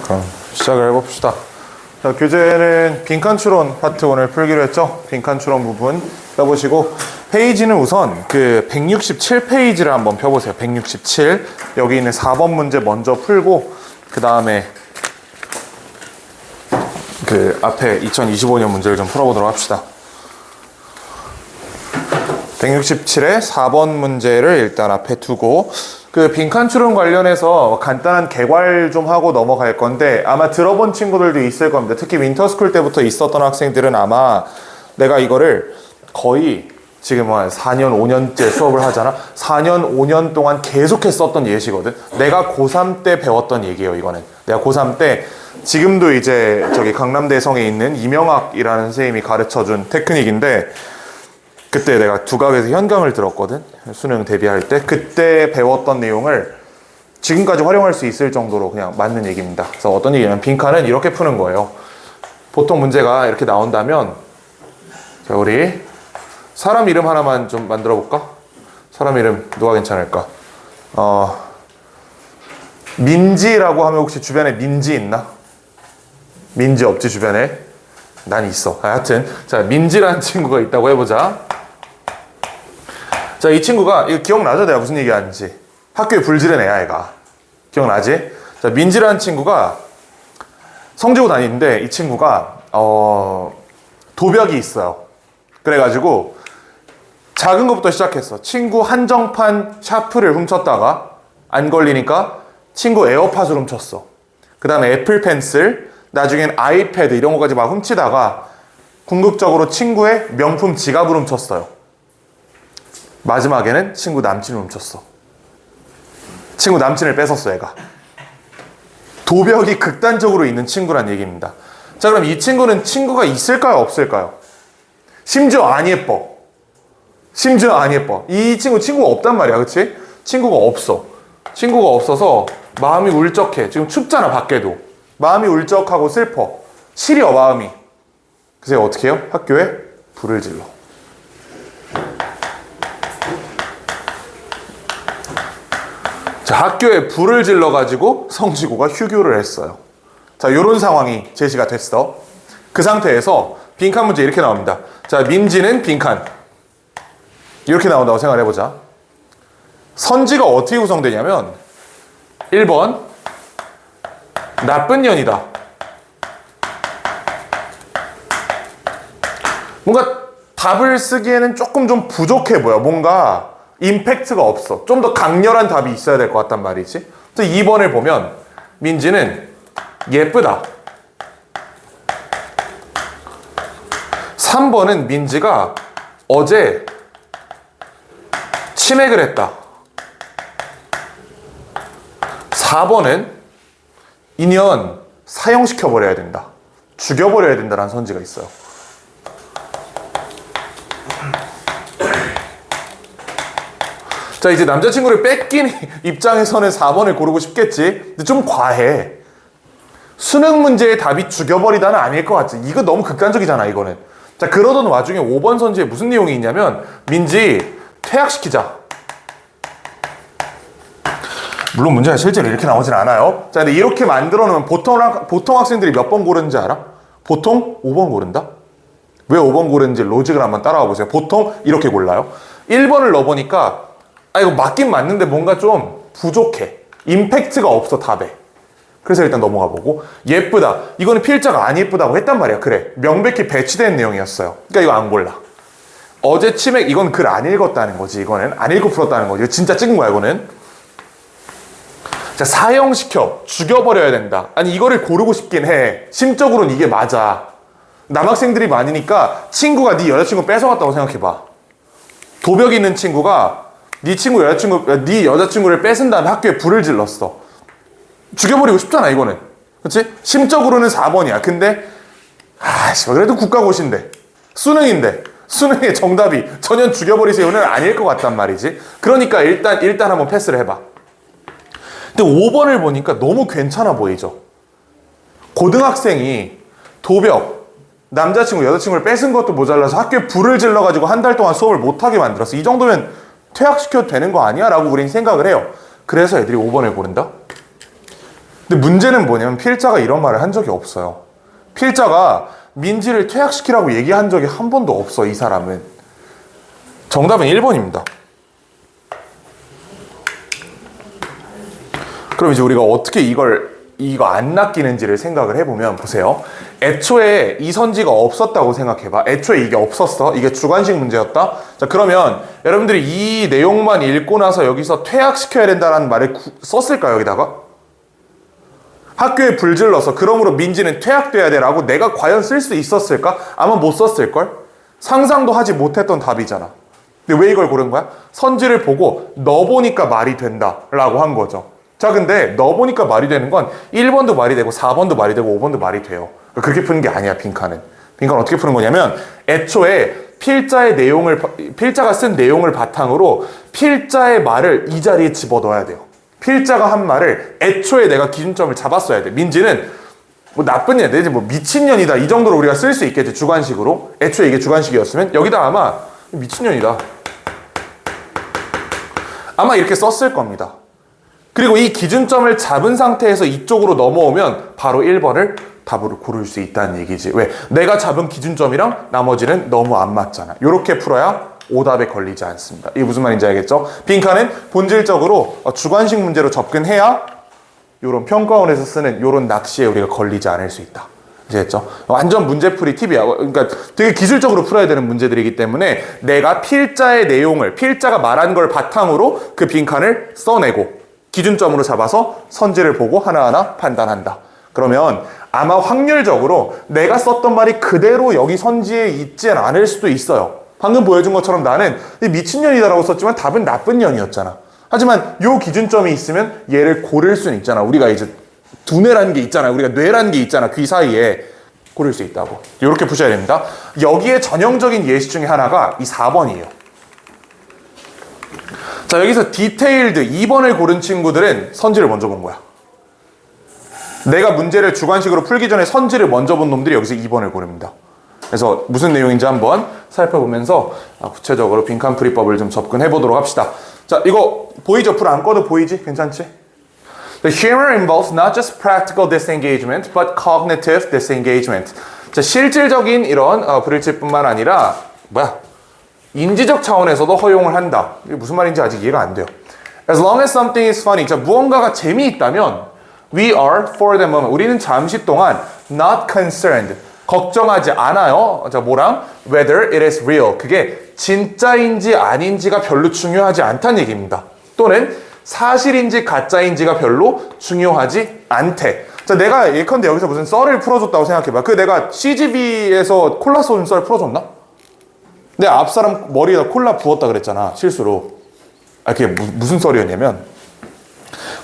그럼 시작을 해봅시다. 자, 교재는 빈칸 추론 파트 오늘 풀기로 했죠? 빈칸 추론 부분 펴보시고, 페이지는 우선 그 167페이지를 한번 펴보세요. 167. 여기 있는 4번 문제 먼저 풀고, 그 다음에 그 앞에 2025년 문제를 좀 풀어보도록 합시다. 167의 4번 문제를 일단 앞에 두고, 그 빈칸 추론 관련해서 간단한 개괄 좀 하고 넘어갈 건데, 아마 들어본 친구들도 있을 겁니다. 특히 윈터스쿨 때부터 있었던 학생들은 아마 내가 이거를 거의 지금 한 4년, 5년째 수업을 하잖아. 4년, 5년 동안 계속해서 썼던 예시거든. 내가 고3 때 배웠던 얘기예요, 이거는. 내가 고3 때, 지금도 이제 저기 강남대성에 있는 이명학이라는 선생님이 가르쳐준 테크닉인데, 그때 내가 두각에서 현강을 들었거든. 수능 대비할 때. 그때 배웠던 내용을 지금까지 활용할 수 있을 정도로 그냥 맞는 얘기입니다. 그래서 어떤 얘기냐면, 빈칸은 이렇게 푸는 거예요. 보통 문제가 이렇게 나온다면, 자, 우리 사람 이름 하나만 좀 만들어 볼까? 사람 이름 누가 괜찮을까? 민지라고 하면 혹시 주변에 민지 있나? 민지 없지, 주변에? 난 있어. 하여튼, 자, 민지라는 친구가 있다고 해보자. 자, 이 친구가, 이거 기억나죠? 내가 무슨 얘기 하는지. 학교에 불지른 애야, 얘가. 기억나지? 자, 민지라는 친구가 성지고 다니는데, 이 친구가, 도벽이 있어요. 그래가지고, 작은 것부터 시작했어. 친구 한정판 샤프를 훔쳤다가, 안 걸리니까, 친구 에어팟을 훔쳤어. 그 다음에 애플 펜슬, 나중엔 아이패드 이런 거까지 막 훔치다가 궁극적으로 친구의 명품 지갑을 훔쳤어요. 마지막에는 친구 남친을 훔쳤어. 친구 남친을 뺏었어, 얘가. 도벽이 극단적으로 있는 친구란 얘기입니다. 자, 그럼 이 친구는 친구가 있을까요, 없을까요? 심지어 안 예뻐. 심지어 안 예뻐. 이 친구가 없단 말이야, 그치? 친구가 없어. 친구가 없어서 마음이 울적해. 지금 춥잖아, 밖에도. 마음이 울적하고 슬퍼. 시려, 마음이. 그래서 어떻게 해요? 학교에 불을 질러. 자, 학교에 불을 질러가지고 성지고가 휴교를 했어요. 자, 요런 상황이 제시가 됐어. 그 상태에서 빈칸 문제 이렇게 나옵니다. 자, 민지는 빈칸. 이렇게 나온다고 생각해보자. 선지가 어떻게 구성되냐면 1번 나쁜 년이다. 뭔가 답을 쓰기에는 조금 좀 부족해 보여. 뭔가 임팩트가 없어. 좀 더 강렬한 답이 있어야 될 것 같단 말이지. 또 2번을 보면 민지는 예쁘다. 3번은 민지가 어제 치맥을 했다. 4번은 인연 사형시켜버려야 된다. 죽여버려야 된다라는 선지가 있어요. 자, 이제 남자친구를 뺏긴 입장에서는 4번을 고르고 싶겠지. 근데 좀 과해. 수능 문제의 답이 죽여버리다는 아닐 것 같지. 이거 너무 극단적이잖아, 이거는. 자, 그러던 와중에 5번 선지에 무슨 내용이 있냐면, 민지 퇴학시키자. 물론 문제가 실제로 이렇게 나오진 않아요. 자, 근데 이렇게 만들어 놓으면 보통 학생들이 몇 번 고르는지 알아? 보통 5번 고른다? 왜 5번 고르는지 로직을 한번 따라와 보세요. 보통 이렇게 골라요. 1번을 넣어보니까, 이거 맞긴 맞는데 뭔가 좀 부족해. 임팩트가 없어, 답에. 그래서 일단 넘어가 보고. 예쁘다. 이거는 필자가 안 예쁘다고 했단 말이야. 그래. 명백히 배치된 내용이었어요. 그러니까 이거 안 골라. 어제 치맥, 이건 글 안 읽었다는 거지. 이거는 안 읽고 풀었다는 거지. 이거 진짜 찍은 거야, 이거는. 자, 사형시켜. 죽여버려야 된다. 아니, 이거를 고르고 싶긴 해. 심적으로는 이게 맞아. 남학생들이 많으니까 친구가 네 여자친구 뺏어갔다고 생각해봐. 도벽 있는 친구가 네 여자친구를 뺏은 다음에 학교에 불을 질렀어. 죽여버리고 싶잖아, 이거는. 그치? 심적으로는 4번이야. 근데, 그래도 국가고시인데. 수능인데. 수능의 정답이 전혀 죽여버리세요는 아닐 것 같단 말이지. 그러니까 일단 한번 패스를 해봐. 근데 5번을 보니까 너무 괜찮아 보이죠? 고등학생이 도벽, 남자친구, 여자친구를 뺏은 것도 모자라서 학교에 불을 질러가지고 한 달 동안 수업을 못하게 만들었어. 이 정도면 퇴학시켜도 되는 거 아니야? 라고 우린 생각을 해요. 그래서 애들이 5번을 고른다? 근데 문제는 뭐냐면 필자가 이런 말을 한 적이 없어요. 필자가 민지를 퇴학시키라고 얘기한 적이 한 번도 없어, 이 사람은. 정답은 1번입니다. 그럼 이제 우리가 어떻게 이거 안 낚이는지를 생각을 해보면, 보세요. 애초에 이 선지가 없었다고 생각해봐. 애초에 이게 없었어. 이게 주관식 문제였다. 자, 그러면 여러분들이 이 내용만 읽고 나서 여기서 퇴학시켜야 된다는 말을 썼을까요, 여기다가? 학교에 불질러서 그러므로 민지는 퇴학돼야 돼라고 내가 과연 쓸 수 있었을까? 아마 못 썼을걸? 상상도 하지 못했던 답이잖아. 근데 왜 이걸 고른 거야? 선지를 보고 너 보니까 말이 된다 라고 한 거죠. 자, 근데 너 보니까 말이 되는 건 1번도 말이 되고 4번도 말이 되고 5번도 말이 돼요. 그렇게 푸는 게 아니야, 빈칸은. 빈칸은 어떻게 푸는 거냐면 애초에 필자가 쓴 내용을 바탕으로 필자의 말을 이 자리에 집어넣어야 돼요. 필자가 한 말을 애초에 내가 기준점을 잡았어야 돼. 민지는 뭐 나쁜 년, 내지 뭐 미친년이다 이 정도로 우리가 쓸 수 있겠지, 주관식으로. 애초에 이게 주관식이었으면 여기다 아마 미친년이다 아마 이렇게 썼을 겁니다. 그리고 이 기준점을 잡은 상태에서 이쪽으로 넘어오면 바로 1번을 답으로 고를 수 있다는 얘기지. 왜? 내가 잡은 기준점이랑 나머지는 너무 안 맞잖아. 이렇게 풀어야 오답에 걸리지 않습니다. 이게 무슨 말인지 알겠죠? 빈칸은 본질적으로 주관식 문제로 접근해야 이런 평가원에서 쓰는 이런 낚시에 우리가 걸리지 않을 수 있다. 아시겠죠? 완전 문제풀이 팁이야. 그러니까 되게 기술적으로 풀어야 되는 문제들이기 때문에 내가 필자의 내용을, 필자가 말한 걸 바탕으로 그 빈칸을 써내고 기준점으로 잡아서 선지를 보고 하나하나 판단한다. 그러면 아마 확률적으로 내가 썼던 말이 그대로 여기 선지에 있지 않을 수도 있어요. 방금 보여준 것처럼 나는 미친년이다라고 썼지만 답은 나쁜 년이었잖아. 하지만 요 기준점이 있으면 얘를 고를 수는 있잖아. 우리가 이제 두뇌라는 게 있잖아. 우리가 뇌라는 게 있잖아. 귀 사이에 고를 수 있다고. 이렇게 푸셔야 됩니다. 여기에 전형적인 예시 중에 하나가 이 4번이에요. 자, 여기서 디테일드 2번을 고른 친구들은 선지를 먼저 본 거야. 내가 문제를 주관식으로 풀기 전에 선지를 먼저 본 놈들이 여기서 2번을 고릅니다. 그래서 무슨 내용인지 한번 살펴보면서 구체적으로 빈칸풀이법을 좀 접근해 보도록 합시다. 자, 이거 보이죠? 불 안 꺼도 보이지? 괜찮지? The humor involves not just practical disengagement, but cognitive disengagement. 자, 실질적인 이런 불일치뿐만 아니라 인지적 차원에서도 허용을 한다. 이게 무슨 말인지 아직 이해가 안 돼요. As long as something is funny. 자, 무언가가 재미있다면 we are for the moment. 우리는 잠시 동안 not concerned. 걱정하지 않아요. 자, 뭐랑? Whether it is real. 그게 진짜인지 아닌지가 별로 중요하지 않다는 얘기입니다. 또는 사실인지 가짜인지가 별로 중요하지 않대. 자, 내가 예컨대 여기서 무슨 썰을 풀어줬다고 생각해봐. 그 내가 CGV에서 콜라 쏜 썰 풀어줬나? 내 앞사람 머리에다 콜라 부었다 그랬잖아, 실수로. 그게 무슨 썰이었냐면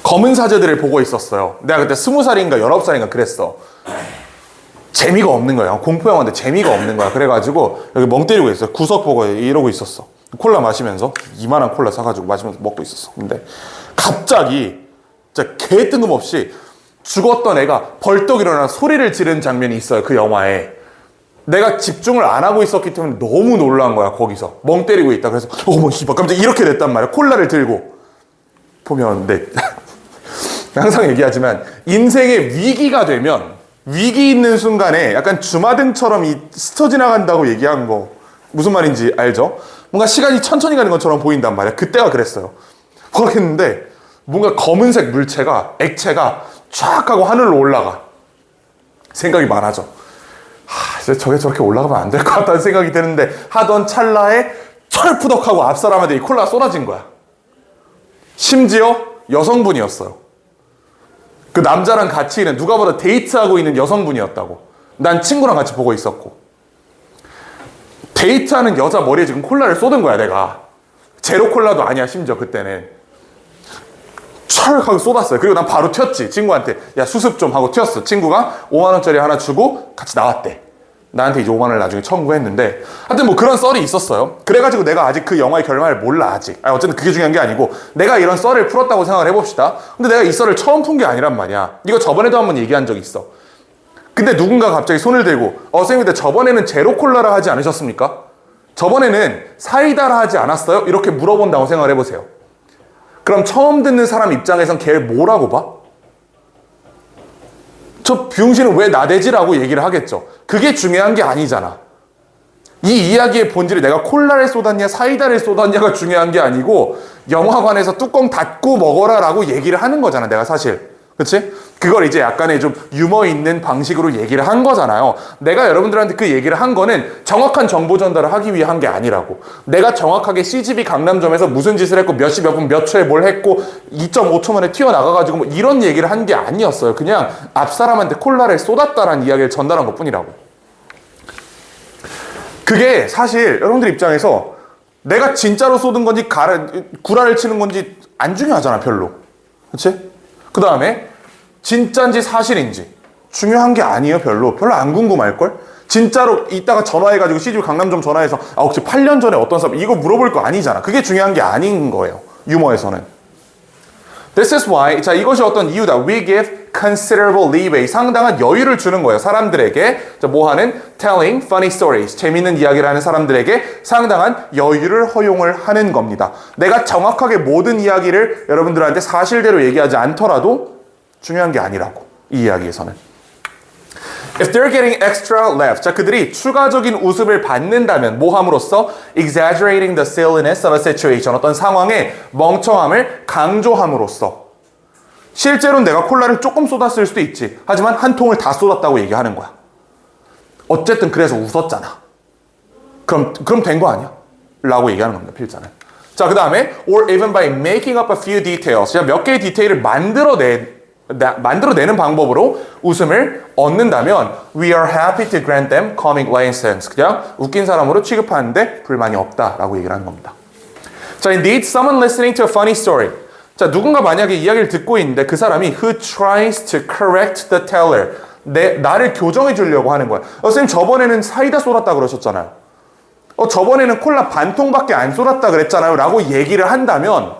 검은 사제들을 보고 있었어요. 내가 그때 20살인가 19살인가 그랬어. 재미가 없는 거야. 공포영화인데 재미가 없는 거야. 그래가지고 여기 멍 때리고 있어. 구석 보고 이러고 있었어. 콜라 마시면서 이만한 콜라 사가지고 마시면서 먹고 있었어. 근데 갑자기 진짜 개 뜬금없이 죽었던 애가 벌떡 일어나 소리를 지르는 장면이 있어요. 그 영화에. 내가 집중을 안 하고 있었기 때문에 너무 놀란 거야. 거기서 멍 때리고 있다. 그래서 어머 씨발 깜짝 이렇게 됐단 말이야. 콜라를 들고 보면 항상 얘기하지만 인생의 위기가 되면 위기 있는 순간에 약간 주마등처럼 스쳐 지나간다고 얘기한 거 무슨 말인지 알죠? 뭔가 시간이 천천히 가는 것처럼 보인단 말이야. 그때가 그랬어요. 그렇겠는데 뭔가 검은색 물체가, 액체가 쫙 하고 하늘로 올라가. 생각이 많아져. 저게 저렇게 올라가면 안 될 것 같다는 생각이 드는데 하던 찰나에 철푸덕하고 앞사람한테 이 콜라가 쏟아진 거야. 심지어 여성분이었어요. 그 남자랑 같이 있는, 누가 보다 데이트하고 있는 여성분이었다고. 난 친구랑 같이 보고 있었고. 데이트하는 여자 머리에 지금 콜라를 쏟은 거야, 내가. 제로 콜라도 아니야, 심지어 그때는. 철 하고 쏟았어요. 그리고 난 바로 튀었지, 친구한테. 야, 수습 좀 하고 튀었어. 친구가 5만원짜리 하나 주고 같이 나왔대. 나한테 이제 5만원을 나중에 청구했는데. 하여튼 뭐 그런 썰이 있었어요. 그래가지고 내가 아직 그 영화의 결말을 몰라, 아직. 어쨌든 그게 중요한 게 아니고, 내가 이런 썰을 풀었다고 생각을 해봅시다. 근데 내가 이 썰을 처음 푼 게 아니란 말이야. 이거 저번에도 한번 얘기한 적 있어. 근데 누군가 갑자기 손을 들고, 선생님, 근데 저번에는 제로 콜라라 하지 않으셨습니까? 저번에는 사이다라 하지 않았어요? 이렇게 물어본다고 생각을 해보세요. 그럼 처음 듣는 사람 입장에선 걔를 뭐라고 봐? 저 비용신은 왜 나대지라고 얘기를 하겠죠. 그게 중요한 게 아니잖아. 이 이야기의 본질이 내가 콜라를 쏟았냐 사이다를 쏟았냐가 중요한 게 아니고 영화관에서 뚜껑 닫고 먹어라 라고 얘기를 하는 거잖아 내가 사실. 그치? 그걸 이제 약간의 좀 유머 있는 방식으로 얘기를 한 거잖아요. 내가 여러분들한테 그 얘기를 한 거는 정확한 정보 전달을 하기 위해 한 게 아니라고. 내가 정확하게 CGV 강남점에서 무슨 짓을 했고 몇 시 몇 분 몇 초에 뭘 했고 2.5초 만에 튀어나가가지고 뭐 이런 얘기를 한 게 아니었어요. 그냥 앞 사람한테 콜라를 쏟았다라는 이야기를 전달한 것 뿐이라고. 그게 사실 여러분들 입장에서 내가 진짜로 쏟은 건지 구라를 치는 건지 안 중요하잖아 별로. 그치? 그 다음에 진짜인지 사실인지 중요한 게 아니에요 별로 안 궁금할걸? 진짜로 이따가 전화해가지고 CGV 강남점 전화해서 혹시 8년 전에 어떤 사람 이거 물어볼 거 아니잖아. 그게 중요한 게 아닌 거예요 유머에서는. This is why 자 이것이 어떤 이유다. We give considerable leeway 상당한 여유를 주는 거예요 사람들에게. 자, 뭐 하는? Telling funny stories 재밌는 이야기를 하는 사람들에게 상당한 여유를 허용을 하는 겁니다. 내가 정확하게 모든 이야기를 여러분들한테 사실대로 얘기하지 않더라도 중요한 게 아니라고 이 이야기에서는. If they're getting extra laughs 자 그들이 추가적인 웃음을 받는다면 뭐 함으로써? Exaggerating the silliness of a situation 어떤 상황의 멍청함을 강조함으로써. 실제로는 내가 콜라를 조금 쏟았을 수도 있지. 하지만 한 통을 다 쏟았다고 얘기하는 거야. 어쨌든 그래서 웃었잖아. 그럼 된 거 아니야? 라고 얘기하는 겁니다. 필자는. 자, 그 다음에 or even by making up a few details 몇 개의 디테일을 만들어내는 방법으로 웃음을 얻는다면 we are happy to grant them comic license 그냥 웃긴 사람으로 취급하는데 불만이 없다라고 얘기를 하는 겁니다. 자, indeed someone listening to a funny story 자, 누군가 만약에 이야기를 듣고 있는데 그 사람이 who tries to correct the teller 나를 교정해 주려고 하는 거야. 선생님 저번에는 사이다 쏟았다 그러셨잖아요. 저번에는 콜라 반 통밖에 안 쏟았다 그랬잖아요 라고 얘기를 한다면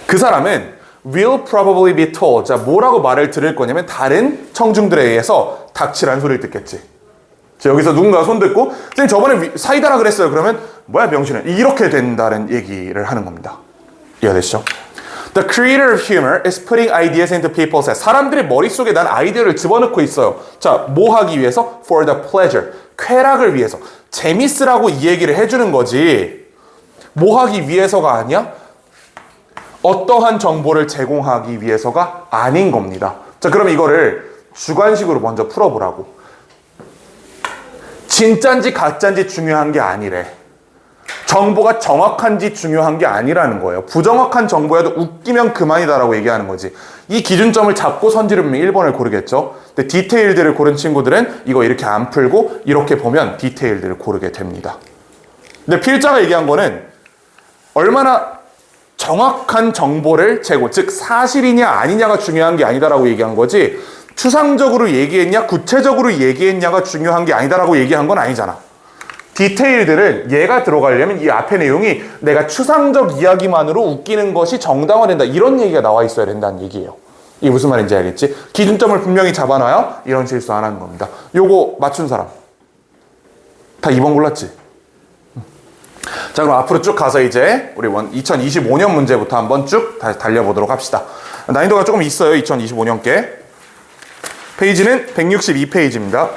그 사람은 will probably be told 자 뭐라고 말을 들을 거냐면 다른 청중들에 의해서 닥치라는 소리를 듣겠지. 자, 여기서 누군가가 손댔고 선생님 저번에 사이다라 그랬어요. 그러면 뭐야 병신은 이렇게 된다는 얘기를 하는 겁니다. 이해되시죠? The creator of humor is putting ideas into people's heads. 사람들의 머릿속에 난 아이디어를 집어넣고 있어요. 자, 뭐 하기 위해서? For the pleasure. 쾌락을 위해서. 재밌으라고 이 얘기를 해주는 거지. 뭐 하기 위해서가 아니야? 어떠한 정보를 제공하기 위해서가 아닌 겁니다. 자, 그럼 이거를 주관식으로 먼저 풀어보라고. 진짠지 가짠지 중요한 게 아니래. 정보가 정확한지 중요한 게 아니라는 거예요. 부정확한 정보여도 웃기면 그만이다라고 얘기하는 거지. 이 기준점을 잡고 선지를 보면 1번을 고르겠죠. 근데 디테일들을 고른 친구들은 이거 이렇게 안 풀고 이렇게 보면 디테일들을 고르게 됩니다. 근데 필자가 얘기한 거는 얼마나 정확한 정보를 제공, 즉 사실이냐 아니냐가 중요한 게 아니다라고 얘기한 거지 추상적으로 얘기했냐 구체적으로 얘기했냐가 중요한 게 아니다라고 얘기한 건 아니잖아. 디테일들은 얘가 들어가려면 이 앞의 내용이 내가 추상적 이야기만으로 웃기는 것이 정당화된다 이런 얘기가 나와 있어야 된다는 얘기예요. 이게 무슨 말인지 알겠지? 기준점을 분명히 잡아놔야 이런 실수 안 하는 겁니다. 요거 맞춘 사람 다 2번 골랐지? 자, 그럼 앞으로 쭉 가서 이제 우리 2025년 문제부터 한번 쭉 다시 달려보도록 합시다. 난이도가 조금 있어요. 2025년께. 페이지는 162페이지입니다.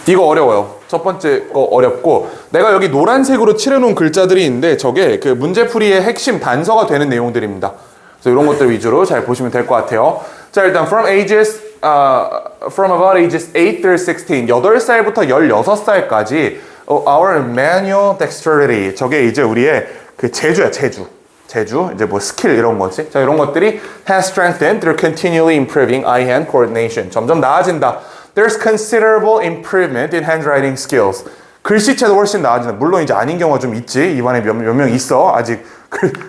이거 어려워요. 첫 번째 거 어렵고 내가 여기 노란색으로 칠해놓은 글자들이 있는데 저게 그 문제풀이의 핵심 단서가 되는 내용들입니다. 그래서 이런 것들 위주로 잘 보시면 될 것 같아요. 자, 일단 from about ages 8 through 16 8살부터 16살까지 our manual dexterity 저게 이제 우리의 그 재주야 재주 이제 뭐 스킬 이런 거지. 자, 이런 것들이 has strengthened through continually improving eye-hand coordination 점점 나아진다. There's considerable improvement in handwriting skills. 글씨체도 훨씬 나아진다. 물론 이제 아닌 경우가 좀 있지. 이반에 몇 명 있어. 아직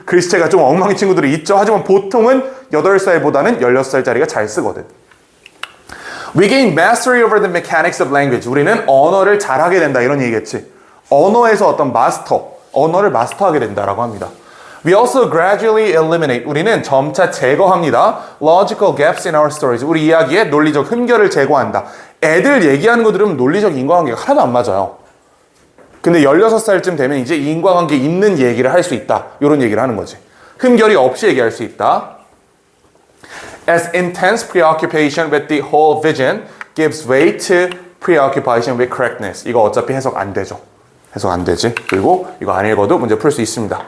글씨체가 좀 엉망인 친구들이 있죠. 하지만 보통은 8살보다는 16살짜리가 잘 쓰거든. We gain mastery over the mechanics of language. 우리는 언어를 잘하게 된다. 이런 얘기겠지. 언어에서 어떤 언어를 마스터하게 된다라고 합니다. We also gradually eliminate. 우리는 점차 제거합니다. Logical gaps in our stories. 우리 이야기에 논리적 흠결을 제거한다. 애들 얘기하는 거 들으면 논리적 인과관계가 하나도 안 맞아요. 근데 16살쯤 되면 이제 인과관계 있는 얘기를 할 수 있다. 이런 얘기를 하는 거지. 흠결이 없이 얘기할 수 있다. as intense preoccupation with the whole vision gives way to preoccupation with correctness. 이거 어차피 해석 안 되죠. 해석 안 되지. 그리고 이거 안 읽어도 문제 풀 수 있습니다.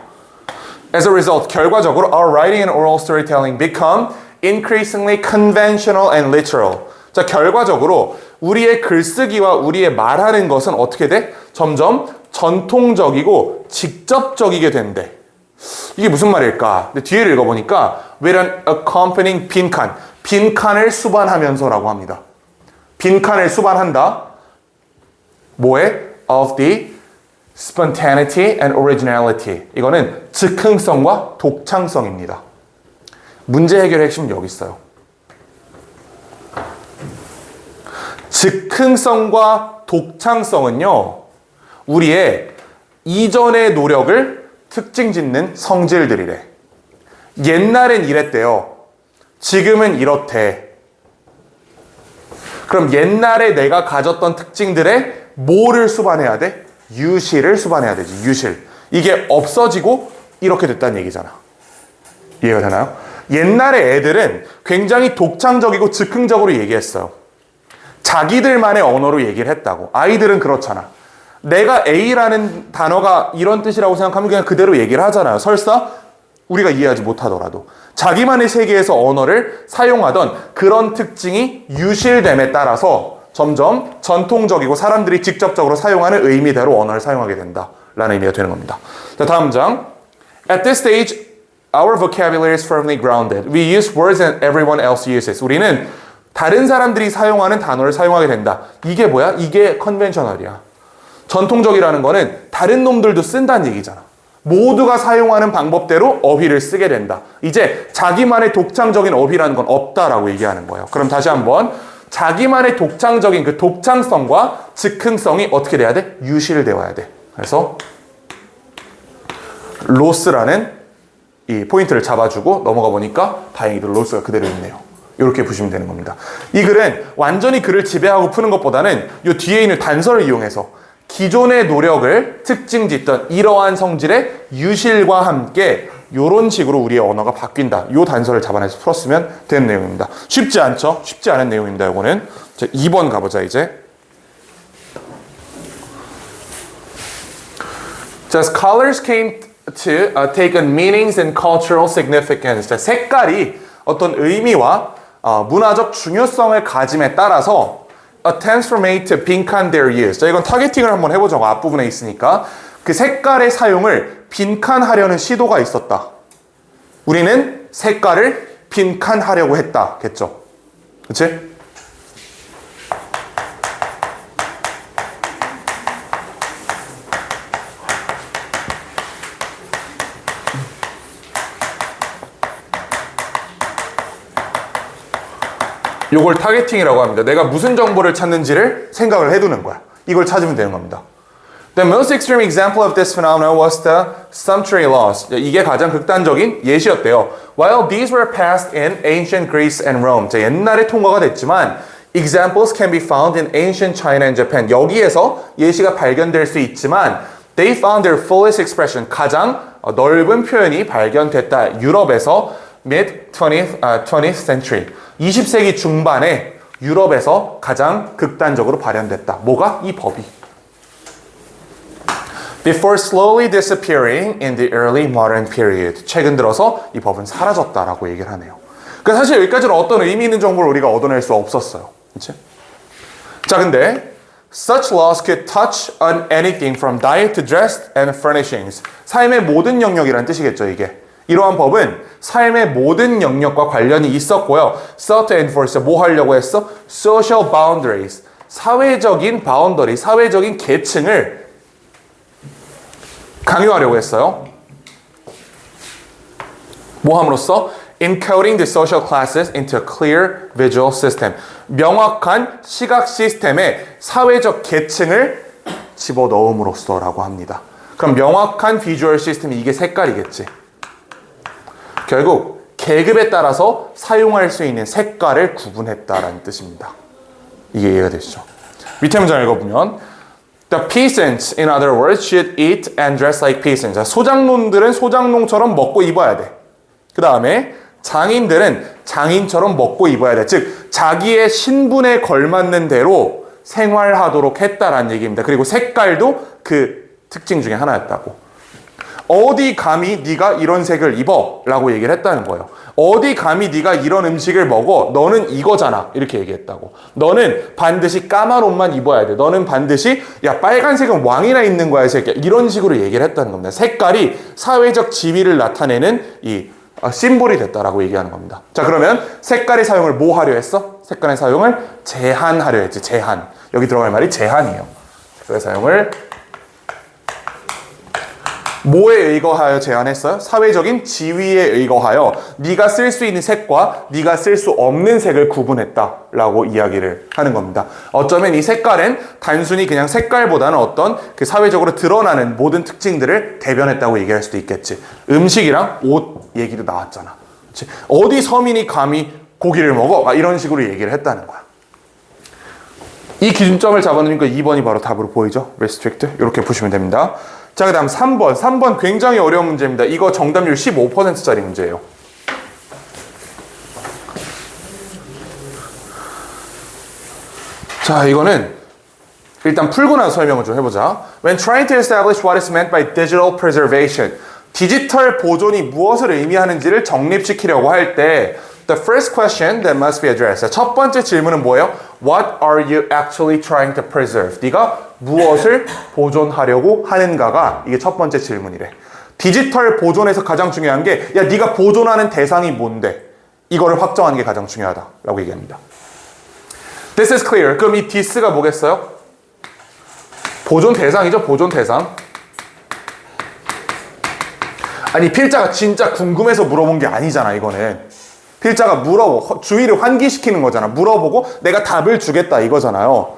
As a result, 결과적으로 our writing and oral storytelling become increasingly conventional and literal. 자, 결과적으로 우리의 글쓰기와 우리의 말하는 것은 어떻게 돼? 점점 전통적이고 직접적이게 된대. 이게 무슨 말일까? 근데 뒤를 읽어보니까 with an accompanying 빈칸, 빈칸을 수반하면서라고 합니다. 빈칸을 수반한다. 뭐에? Of the spontaneity and originality. 이거는 즉흥성과 독창성입니다. 문제 해결의 핵심은 여기 있어요. 즉흥성과 독창성은요, 우리의 이전의 노력을 특징 짓는 성질들이래. 옛날엔 이랬대요. 지금은 이렇대. 그럼 옛날에 내가 가졌던 특징들의 뭐를 수반해야 돼? 유실을 수반해야 되지. 유실. 이게 없어지고 이렇게 됐다는 얘기잖아. 이해가 되나요? 옛날에 애들은 굉장히 독창적이고 즉흥적으로 얘기했어요. 자기들만의 언어로 얘기를 했다고. 아이들은 그렇잖아. 내가 A라는 단어가 이런 뜻이라고 생각하면 그냥 그대로 얘기를 하잖아요. 설사 우리가 이해하지 못하더라도. 자기만의 세계에서 언어를 사용하던 그런 특징이 유실됨에 따라서 점점 전통적이고 사람들이 직접적으로 사용하는 의미대로 언어를 사용하게 된다라는 의미가 되는 겁니다. 자, 다음 장. At this stage, our vocabulary is firmly grounded. We use words that everyone else uses. 우리는 다른 사람들이 사용하는 단어를 사용하게 된다. 이게 뭐야? 이게 컨벤셔널이야. 전통적이라는 거는 다른 놈들도 쓴다는 얘기잖아. 모두가 사용하는 방법대로 어휘를 쓰게 된다. 이제 자기만의 독창적인 어휘라는 건 없다라고 얘기하는 거예요. 그럼 다시 한번 자기만의 독창적인 그 독창성과 즉흥성이 어떻게 돼야 돼? 유실되어야 돼. 그래서 로스라는 이 포인트를 잡아주고 넘어가 보니까 다행히도 로스가 그대로 있네요. 이렇게 보시면 되는 겁니다. 이 글은 완전히 글을 지배하고 푸는 것보다는 이 뒤에 있는 단서를 이용해서 기존의 노력을 특징 짓던 이러한 성질의 유실과 함께 이런 식으로 우리의 언어가 바뀐다. 이 단서를 잡아내서 풀었으면 되는 내용입니다. 쉽지 않죠? 쉽지 않은 내용입니다. 이거는. 자, 2번 가보자 이제. 자, scholars came to take on meanings and cultural significance. 자, 색깔이 어떤 의미와 문화적 중요성을 가짐에 따라서 attempts were made to 빈칸 their use. 자, 이건 타겟팅을 한번 해보자고. 앞부분에 있으니까. 그 색깔의 사용을 빈칸하려는 시도가 있었다. 우리는 색깔을 빈칸하려고 했다. 겠죠? 그치? 요걸 타겟팅이라고 합니다. 내가 무슨 정보를 찾는지를 생각을 해두는 거야. 이걸 찾으면 되는 겁니다. The most extreme example of this phenomenon was the sumptuary laws. 이게 가장 극단적인 예시였대요. While these were passed in ancient Greece and Rome. 자, 옛날에 통과가 됐지만 examples can be found in ancient China and Japan. 여기에서 예시가 발견될 수 있지만 they found their fullest expression. 가장 넓은 표현이 발견됐다. 유럽에서 mid-20th century. 20세기 중반에 유럽에서 가장 극단적으로 발현됐다. 뭐가? 이 법이. Before slowly disappearing in the early modern period. 최근 들어서 이 법은 사라졌다라고 얘기를 하네요. 그러니까 사실 여기까지는 어떤 의미 있는 정보를 우리가 얻어낼 수 없었어요. 그치? 자, 근데 such laws could touch on anything from diet to dress and furnishings. 삶의 모든 영역이란 뜻이겠죠, 이게. 이러한 법은 삶의 모든 영역과 관련이 있었고요. sought to enforce, 뭐 하려고 했어? social boundaries, 사회적인 바운더리, 사회적인 계층을 강요하려고 했어요. 뭐 함으로써? encoding the social classes into a clear visual system. 명확한 시각 시스템에 사회적 계층을 집어넣음으로써라고 합니다. 그럼 명확한 비주얼 시스템이 이게 색깔이겠지. 결국 계급에 따라서 사용할 수 있는 색깔을 구분했다라는 뜻입니다. 이게 이해가 되시죠? 밑에 문장 읽어보면 The peasants, in other words, should eat and dress like peasants. 소장농들은 소장농처럼 먹고 입어야 돼. 그 다음에 장인들은 장인처럼 먹고 입어야 돼. 즉 자기의 신분에 걸맞는 대로 생활하도록 했다라는 얘기입니다. 그리고 색깔도 그 특징 중에 하나였다고. 어디 감히 네가 이런 색을 입어? 라고 얘기를 했다는 거예요. 어디 감히 네가 이런 음식을 먹어? 너는 이거잖아. 이렇게 얘기했다고. 너는 반드시 까만 옷만 입어야 돼. 너는 반드시 야 빨간색은 왕이나 입는 거야. 새끼야. 이런 식으로 얘기를 했다는 겁니다. 색깔이 사회적 지위를 나타내는 이 심볼이 됐다라고 얘기하는 겁니다. 자, 그러면 색깔의 사용을 뭐 하려 했어? 색깔의 사용을 제한하려 했지. 제한. 여기 들어갈 말이 제한이에요. 색깔의 사용을 뭐에 의거하여 제한했어요? 사회적인 지위에 의거하여 네가 쓸 수 있는 색과 네가 쓸 수 없는 색을 구분했다라고 이야기를 하는 겁니다. 어쩌면 이 색깔은 단순히 그냥 색깔보다는 어떤 그 사회적으로 드러나는 모든 특징들을 대변했다고 얘기할 수도 있겠지. 음식이랑 옷 얘기도 나왔잖아. 그치? 어디 서민이 감히 고기를 먹어? 막 이런 식으로 얘기를 했다는 거야. 이 기준점을 잡아놓으니까 2번이 바로 답으로 보이죠? restrict. 이렇게 보시면 됩니다. 자, 그 다음 3번. 3번 굉장히 어려운 문제입니다. 이거 정답률 15%짜리 문제예요. 자, 이거는 일단 풀고 나서 설명을 좀 해보자. When trying to establish what is meant by digital preservation, 디지털 보존이 무엇을 의미하는지를 정립시키려고 할 때 the first question that must be addressed. 첫 번째 질문은 뭐예요? What are you actually trying to preserve? 네가 무엇을 보존하려고 하는가가 이게 첫 번째 질문이래. 디지털 보존에서 가장 중요한 게 야, 네가 보존하는 대상이 뭔데? 이거를 확정하는 게 가장 중요하다라고 얘기합니다. This is clear. 그럼 이 this가 뭐겠어요? 보존 대상이죠. 보존 대상. 아니 필자가 진짜 궁금해서 물어본 게 아니잖아. 이거는. 필자가 물어보고 주의를 환기시키는 거잖아. 물어보고 내가 답을 주겠다 이거잖아요.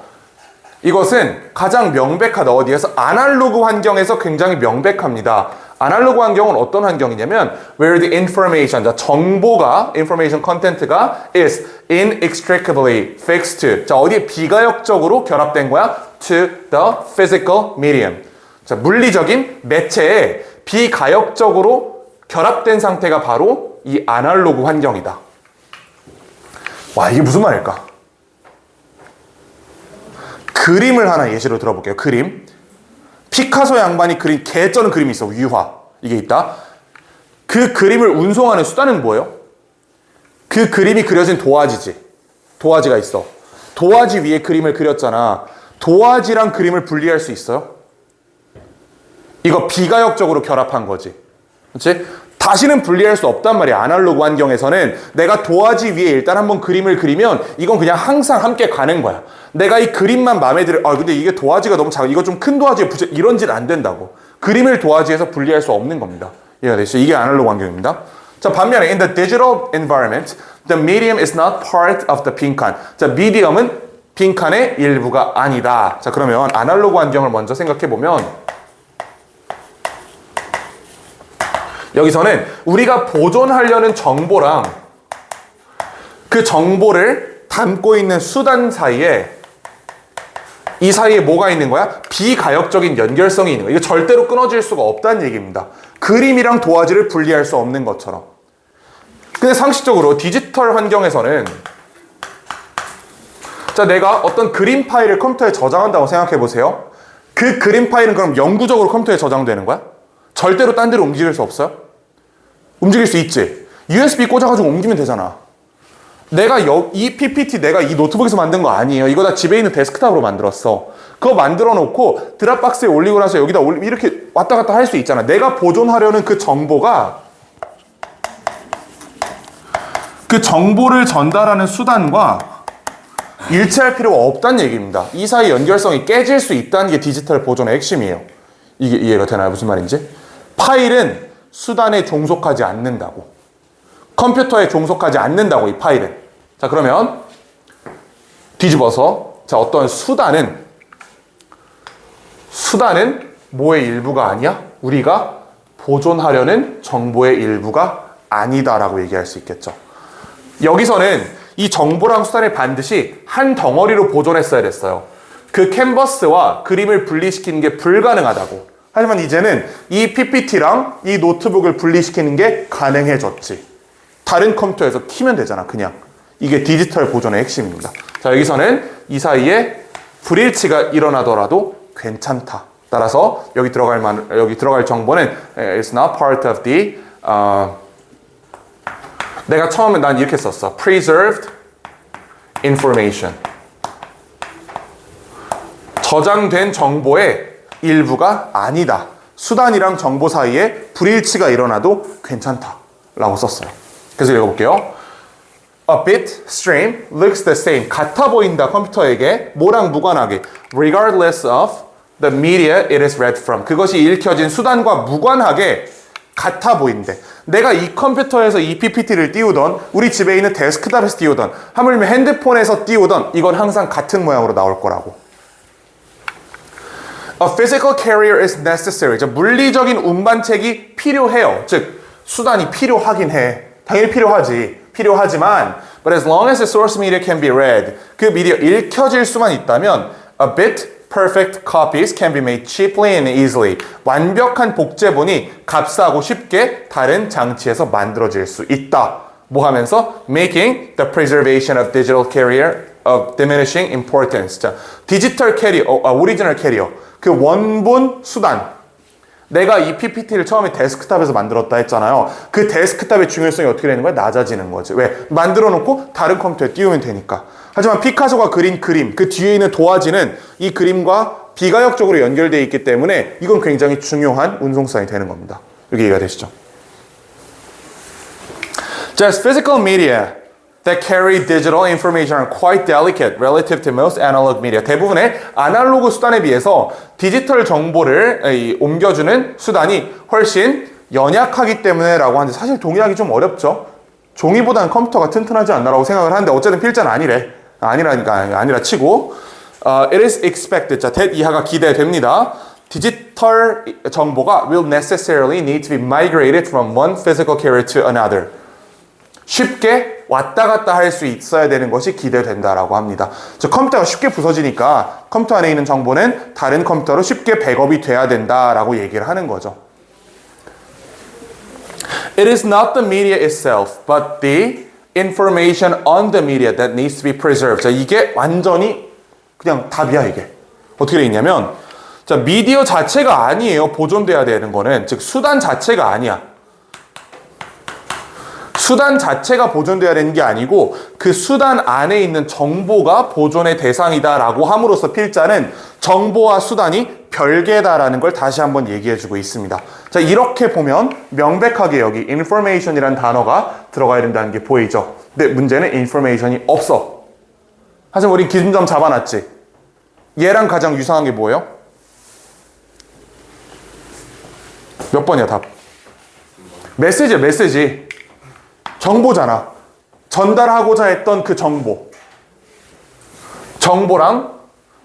이것은 가장 명백하다. 어디에서? 아날로그 환경에서 굉장히 명백합니다. 아날로그 환경은 어떤 환경이냐면 where the information, 정보가 information content가 is inextricably fixed. 자, 어디에 비가역적으로 결합된 거야? to the physical medium. 자, 물리적인 매체에 비가역적으로 결합된 상태가 바로 이 아날로그 환경이다. 와, 이게 무슨 말일까? 그림을 하나 예시로 들어볼게요. 그림. 피카소 양반이 그린 개쩌는 그림이 있어. 유화. 이게 있다. 그 그림을 운송하는 수단은 뭐예요? 그 그림이 그려진 도화지지. 도화지가 있어. 도화지 위에 그림을 그렸잖아. 도화지랑 그림을 분리할 수 있어요? 이거 비가역적으로 결합한 거지. 그렇지? 다시는 분리할 수 없단 말이야. 아날로그 환경에서는 내가 도화지 위에 일단 한번 그림을 그리면 이건 그냥 항상 함께 가는 거야. 내가 이 그림만 마음에 들어. 근데 이게 도화지가 너무 작아. 이거 좀 큰 도화지에 붙여. 이런 짓 안 된다고. 그림을 도화지에서 분리할 수 없는 겁니다. 이해가 되시죠? 이게 아날로그 환경입니다. 자, 반면에 in the digital environment, the medium is not part of the 빈칸. 자, 미디엄은 빈칸의 일부가 아니다. 자, 그러면 아날로그 환경을 먼저 생각해 보면 여기서는 우리가 보존하려는 정보랑 그 정보를 담고 있는 수단 사이에 이 사이에 뭐가 있는 거야? 비가역적인 연결성이 있는 거야. 이거 절대로 끊어질 수가 없다는 얘기입니다. 그림이랑 도화지를 분리할 수 없는 것처럼. 근데 상식적으로 디지털 환경에서는 자, 내가 어떤 그림 파일을 컴퓨터에 저장한다고 생각해 보세요. 그 그림 파일은 그럼 영구적으로 컴퓨터에 저장되는 거야? 절대로 딴 데로 움직일 수 없어요? 움직일 수 있지. USB 꽂아가지고 옮기면 되잖아. 내가 이 PPT 내가 이 노트북에서 만든 거 아니에요. 이거 다 집에 있는 데스크탑으로 만들었어. 그거 만들어 놓고 드랍박스에 올리고 나서 여기다 이렇게 왔다 갔다 할 수 있잖아. 내가 보존하려는 그 정보가 그 정보를 전달하는 수단과 일치할 필요가 없다는 얘기입니다. 이 사이 연결성이 깨질 수 있다는 게 디지털 보존의 핵심이에요. 이게 이해가 되나요? 무슨 말인지? 파일은 수단에 종속하지 않는다고. 컴퓨터에 종속하지 않는다고, 이 파일은. 자, 그러면 뒤집어서 자, 어떤 수단은 뭐의 일부가 아니야? 우리가 보존하려는 정보의 일부가 아니다라고 얘기할 수 있겠죠. 여기서는 이 정보랑 수단을 반드시 한 덩어리로 보존했어야 됐어요. 그 캔버스와 그림을 분리시키는 게 불가능하다고. 하지만 이제는 이 PPT랑 이 노트북을 분리시키는 게 가능해졌지. 다른 컴퓨터에서 키면 되잖아, 그냥. 이게 디지털 보존의 핵심입니다. 자, 여기서는 이 사이에 불일치가 일어나더라도 괜찮다. 따라서 여기 들어갈 정보는 it's not part of the 내가 처음에 난 이렇게 썼어. preserved information. 저장된 정보의 일부가 아니다. 수단이랑 정보 사이에 불일치가 일어나도 괜찮다. 라고 썼어요. 그래서 읽어볼게요. A bit stream looks the same. 같아 보인다, 컴퓨터에게. 뭐랑 무관하게. Regardless of the media it is read from. 그것이 읽혀진 수단과 무관하게 같아 보인대. 내가 이 컴퓨터에서 이 PPT를 띄우던, 우리 집에 있는 데스크탑에서 띄우던, 하물며 핸드폰에서 띄우던, 이건 항상 같은 모양으로 나올 거라고. A physical carrier is necessary. 물리적인 운반책이 필요해요. 즉, 수단이 필요하긴 해. 당연히 필요하지만 but as long as the source media can be read, 그 미디어 읽혀질 수만 있다면 a bit perfect copies can be made cheaply and easily. 완벽한 복제본이 값싸고 쉽게 다른 장치에서 만들어질 수 있다. 뭐 하면서 making the preservation of digital carrier of diminishing importance. 자, 디지털 캐리어, 오리지널 캐리어, 그 원본 수단. 내가 이 PPT를 처음에 데스크탑에서 만들었다 했잖아요. 그 데스크탑의 중요성이 어떻게 되는 거야? 낮아지는 거지. 왜? 만들어 놓고 다른 컴퓨터에 띄우면 되니까. 하지만 피카소가 그린 그림, 그 뒤에 있는 도화지는 이 그림과 비가역적으로 연결되어 있기 때문에 이건 굉장히 중요한 운송수단이 되는 겁니다. 여기 이해가 되시죠? Just physical media that carry digital information are quite delicate relative to most analog media. 대부분의 아날로그 수단에 비해서 디지털 정보를 옮겨주는 수단이 훨씬 연약하기 때문에 라고 하는데 사실 동의하기 좀 어렵죠. 종이보다는 컴퓨터가 튼튼하지 않나라고 생각을 하는데 어쨌든 필자는 아니라 치고 it is expected. 자, that 이하가 기대됩니다. 디지털 정보가 will necessarily need to be migrated from one physical carrier to another. 쉽게 왔다 갔다 할 수 있어야 되는 것이 기대된다라고 합니다. 즉 컴퓨터가 쉽게 부서지니까 컴퓨터 안에 있는 정보는 다른 컴퓨터로 쉽게 백업이 돼야 된다라고 얘기를 하는 거죠. It is not the media itself, but the information on the media that needs to be preserved. 자, 이게 완전히 그냥 답이야, 이게. 어떻게 돼 있냐면, 자, 미디어 자체가 아니에요. 보존돼야 되는 거는. 즉, 수단 자체가 아니야. 수단 자체가 보존돼야 되는 게 아니고 그 수단 안에 있는 정보가 보존의 대상이다라고 함으로써 필자는 정보와 수단이 별개다라는 걸 다시 한번 얘기해주고 있습니다. 자, 이렇게 보면 명백하게 여기 information이라는 단어가 들어가야 된다는 게 보이죠. 근데 문제는 information이 없어. 하지만 우리 기준점 잡아놨지. 얘랑 가장 유사한 게 뭐예요? 몇 번이야, 답? 메시지야, 메시지. 정보잖아. 전달하고자 했던 그 정보. 정보랑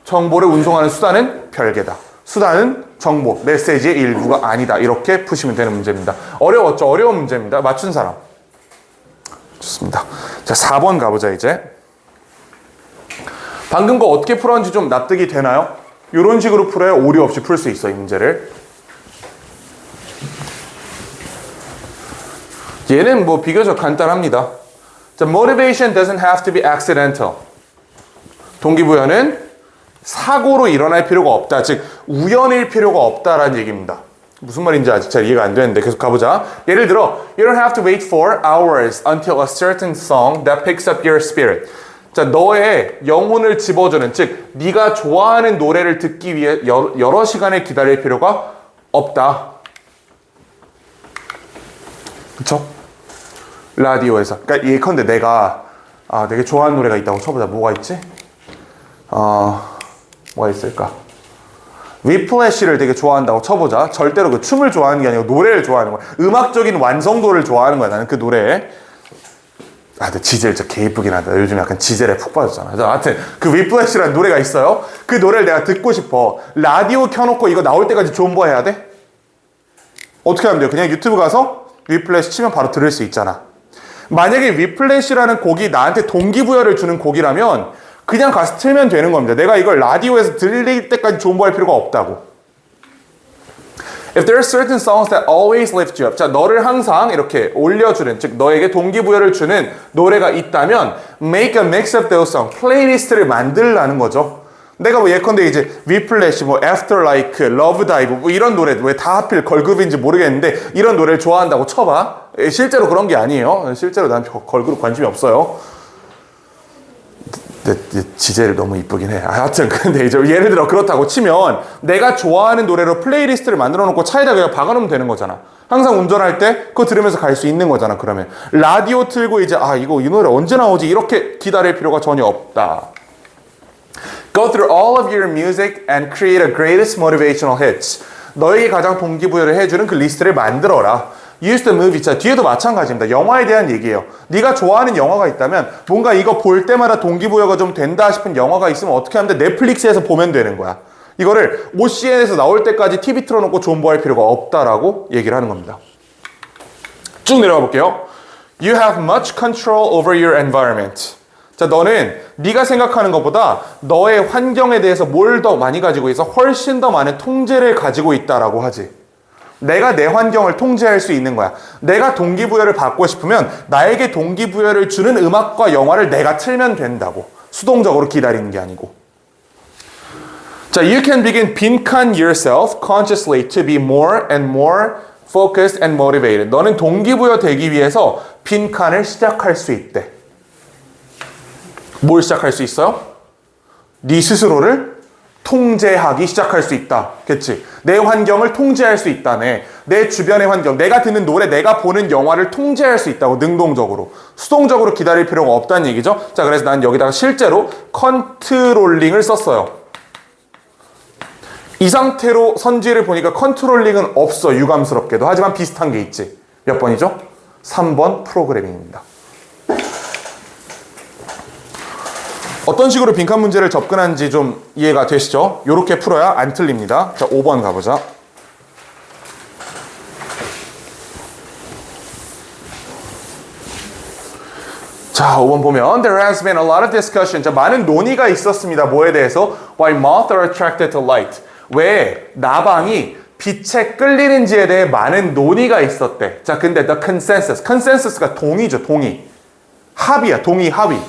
정보를 운송하는 수단은 별개다. 수단은 정보, 메시지의 일부가 아니다. 이렇게 푸시면 되는 문제입니다. 어려웠죠? 어려운 문제입니다. 맞춘 사람. 좋습니다. 자, 4번 가보자, 이제. 방금 거 어떻게 풀었는지 좀 납득이 되나요? 이런 식으로 풀어야 오류 없이 풀 수 있어, 이 문제를. 얘는 뭐 비교적 간단합니다. 자, motivation doesn't have to be accidental. 동기부여는 사고로 일어날 필요가 없다. 즉, 우연일 필요가 없다라는 얘기입니다. 무슨 말인지 아직 잘 이해가 안 되는데 계속 가보자. 예를 들어, you don't have to wait for hours until a certain song that picks up your spirit. 자, 너의 영혼을 집어주는, 즉, 네가 좋아하는 노래를 듣기 위해 여러 시간을 기다릴 필요가 없다. 그쵸? 라디오에서. 그러니까 예컨대 내가 되게 좋아하는 노래가 있다고 쳐보자. 뭐가 있지? 뭐가 있을까? 위플래시를 되게 좋아한다고 쳐보자. 절대로 그 춤을 좋아하는 게 아니고 노래를 좋아하는 거야. 음악적인 완성도를 좋아하는 거야. 나는 그 노래에. 근데 지젤 진짜 개 이쁘긴 하다. 요즘 약간 지젤에 푹 빠졌잖아. 하여튼 그 위플래시라는 노래가 있어요. 그 노래를 내가 듣고 싶어. 라디오 켜놓고 이거 나올 때까지 존버 해야 돼? 어떻게 하면 돼요? 그냥 유튜브 가서 위플래시 치면 바로 들을 수 있잖아. 만약에 위플래시라는 곡이 나한테 동기부여를 주는 곡이라면 그냥 가서 틀면 되는 겁니다. 내가 이걸 라디오에서 들릴 때까지 존버할 필요가 없다고. If there are certain songs that always lift you up. 자, 너를 항상 이렇게 올려주는, 즉 너에게 동기부여를 주는 노래가 있다면 make a mix of those songs. 플레이리스트를 만들라는 거죠. 내가 뭐 예컨대 이제 위플래시, 뭐 Afterlike, 러브다이브 뭐 이런 노래 왜 다 하필 걸그룹인지 모르겠는데 이런 노래를 좋아한다고 쳐봐. 실제로 그런 게 아니에요. 실제로 난 걸그룹 관심이 없어요. 지젤 너무 이쁘긴 해. 하여튼 근데 이제 예를 들어 그렇다고 치면 내가 좋아하는 노래로 플레이리스트를 만들어 놓고 차에다 그냥 박아놓으면 되는 거잖아. 항상 운전할 때 그거 들으면서 갈 수 있는 거잖아. 그러면 라디오 틀고 이제 이 노래 언제 나오지 이렇게 기다릴 필요가 전혀 없다. Go through all of your music and create a greatest motivational hits. 너에게 가장 동기부여를 해주는 그 리스트를 만들어라. Use the movie. 자, 뒤에도 마찬가지입니다. 영화에 대한 얘기예요. 네가 좋아하는 영화가 있다면 뭔가 이거 볼 때마다 동기부여가 좀 된다 싶은 영화가 있으면 어떻게 하면 돼? 넷플릭스에서 보면 되는 거야. 이거를 OCN에서 나올 때까지 TV 틀어놓고 존버할 필요가 없다라고 얘기를 하는 겁니다. 쭉 내려가 볼게요. You have much control over your environment. 자, 너는 네가 생각하는 것보다 너의 환경에 대해서 뭘 더 많이 가지고 있어? 훨씬 더 많은 통제를 가지고 있다라고 하지. 내가 내 환경을 통제할 수 있는 거야. 내가 동기부여를 받고 싶으면 나에게 동기부여를 주는 음악과 영화를 내가 틀면 된다고. 수동적으로 기다리는 게 아니고. 자, you can begin 빈칸 yourself consciously to be more and more focused and motivated. 너는 동기부여 되기 위해서 빈칸을 시작할 수 있대. 뭘 시작할 수 있어요? 네 스스로를 통제하기 시작할 수 있다. 그치? 내 환경을 통제할 수 있다네. 내 주변의 환경, 내가 듣는 노래, 내가 보는 영화를 통제할 수 있다고. 능동적으로. 수동적으로 기다릴 필요가 없다는 얘기죠. 자, 그래서 난 여기다가 실제로 컨트롤링을 썼어요. 이 상태로 선지를 보니까 컨트롤링은 없어. 유감스럽게도. 하지만 비슷한 게 있지. 몇 번이죠? 3번 프로그래밍입니다. 어떤 식으로 빈칸 문제를 접근하는지 좀 이해가 되시죠? 이렇게 풀어야 안 틀립니다. 자, 5번 가보자. 자, 5번 보면 There has been a lot of discussion. 자, 많은 논의가 있었습니다. 뭐에 대해서? Why moths are attracted to light. 왜 나방이 빛에 끌리는지에 대해 많은 논의가 있었대. 자, 근데 the consensus. consensus가 동의죠, 동의. 합의야, 동의, 합의.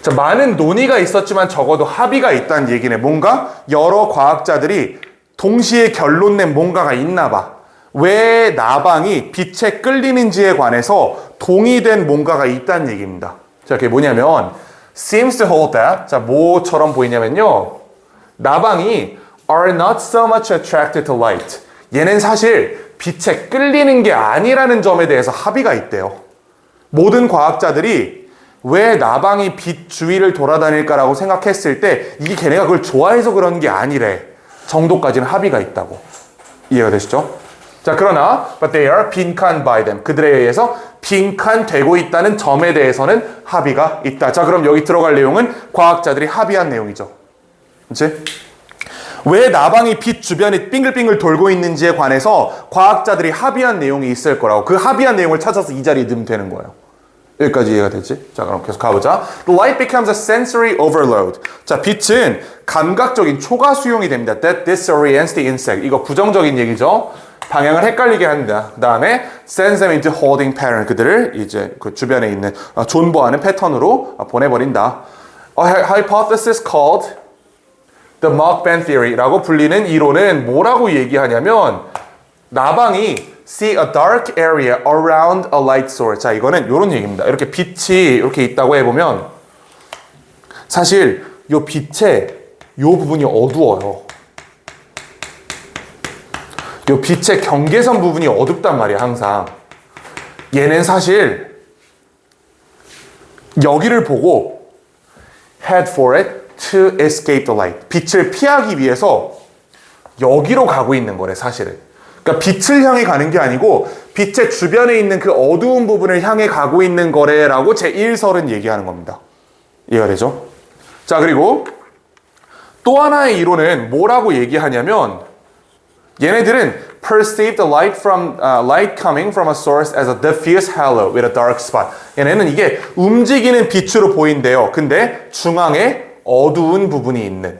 자, 많은 논의가 있었지만 적어도 합의가 있다는 얘기네. 뭔가 여러 과학자들이 동시에 결론 낸 뭔가가 있나 봐. 왜 나방이 빛에 끌리는지에 관해서 동의된 뭔가가 있다는 얘기입니다. 자, 그게 뭐냐면 seems to hold that. 자, 뭐처럼 보이냐면요. 나방이 are not so much attracted to light. 얘는 사실 빛에 끌리는 게 아니라는 점에 대해서 합의가 있대요. 모든 과학자들이 왜 나방이 빛 주위를 돌아다닐까라고 생각했을 때 이게 걔네가 그걸 좋아해서 그런 게 아니래 정도까지는 합의가 있다고. 이해가 되시죠? 자, 그러나 but they are 빈칸 by them. 그들에 의해서 빈칸되고 있다는 점에 대해서는 합의가 있다. 자, 그럼 여기 들어갈 내용은 과학자들이 합의한 내용이죠. 그렇지? 왜 나방이 빛 주변에 빙글빙글 돌고 있는지에 관해서 과학자들이 합의한 내용이 있을 거라고. 그 합의한 내용을 찾아서 이 자리에 넣으면 되는 거예요. 여기까지 이해가 되지? 자, 그럼 계속 가보자. The light becomes a sensory overload. 자, 빛은 감각적인 초과 수용이 됩니다. That disorients the insect. 이거 부정적인 얘기죠. 방향을 헷갈리게 한다. 그 다음에 sends them into holding pattern. 그들을 이제 그 주변에 있는 존버하는 패턴으로 보내버린다. A hypothesis called the Mach-Band theory라고 불리는 이론은 뭐라고 얘기하냐면 나방이 see a dark area around a light source. 자, 이거는 이런 얘기입니다. 이렇게 빛이 이렇게 있다고 해보면 사실 이 빛의 이 부분이 어두워요. 이 빛의 경계선 부분이 어둡단 말이야, 항상. 얘는 사실 여기를 보고 head for it to escape the light. 빛을 피하기 위해서 여기로 가고 있는 거래, 사실은. 그러니까 빛을 향해 가는 게 아니고 빛의 주변에 있는 그 어두운 부분을 향해 가고 있는 거래라고 제1설은 얘기하는 겁니다. 이해가 되죠? 자, 그리고 또 하나의 이론은 뭐라고 얘기하냐면 얘네들은 perceive the light coming from a source as a diffuse halo with a dark spot. 얘네는 이게 움직이는 빛으로 보인대요. 근데 중앙에 어두운 부분이 있는,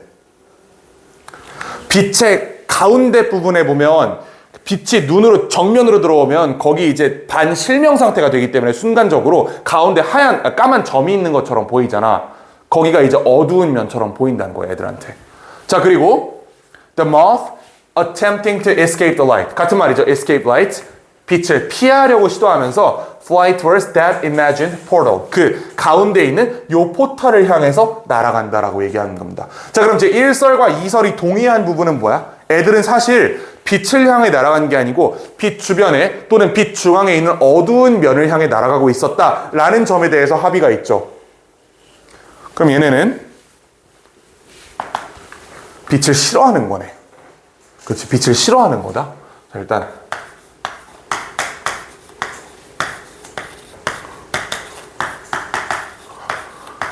빛의 가운데 부분에 보면 빛이 눈으로 정면으로 들어오면 거기 이제 반실명 상태가 되기 때문에 순간적으로 가운데 하얀 까만 점이 있는 것처럼 보이잖아. 거기가 이제 어두운 면처럼 보인다는 거야, 애들한테. 자, 그리고 the moth attempting to escape the light. 같은 말이죠. escape light. 빛을 피하려고 시도하면서 fly towards that imagined portal. 그 가운데 있는 요 포털을 향해서 날아간다라고 얘기하는 겁니다. 자, 그럼 제 1설과 2설이 동의한 부분은 뭐야? 애들은 사실 빛을 향해 날아간 게 아니고 빛 주변에 또는 빛 중앙에 있는 어두운 면을 향해 날아가고 있었다라는 점에 대해서 합의가 있죠. 그럼 얘네는 빛을 싫어하는 거네. 그렇지, 빛을 싫어하는 거다.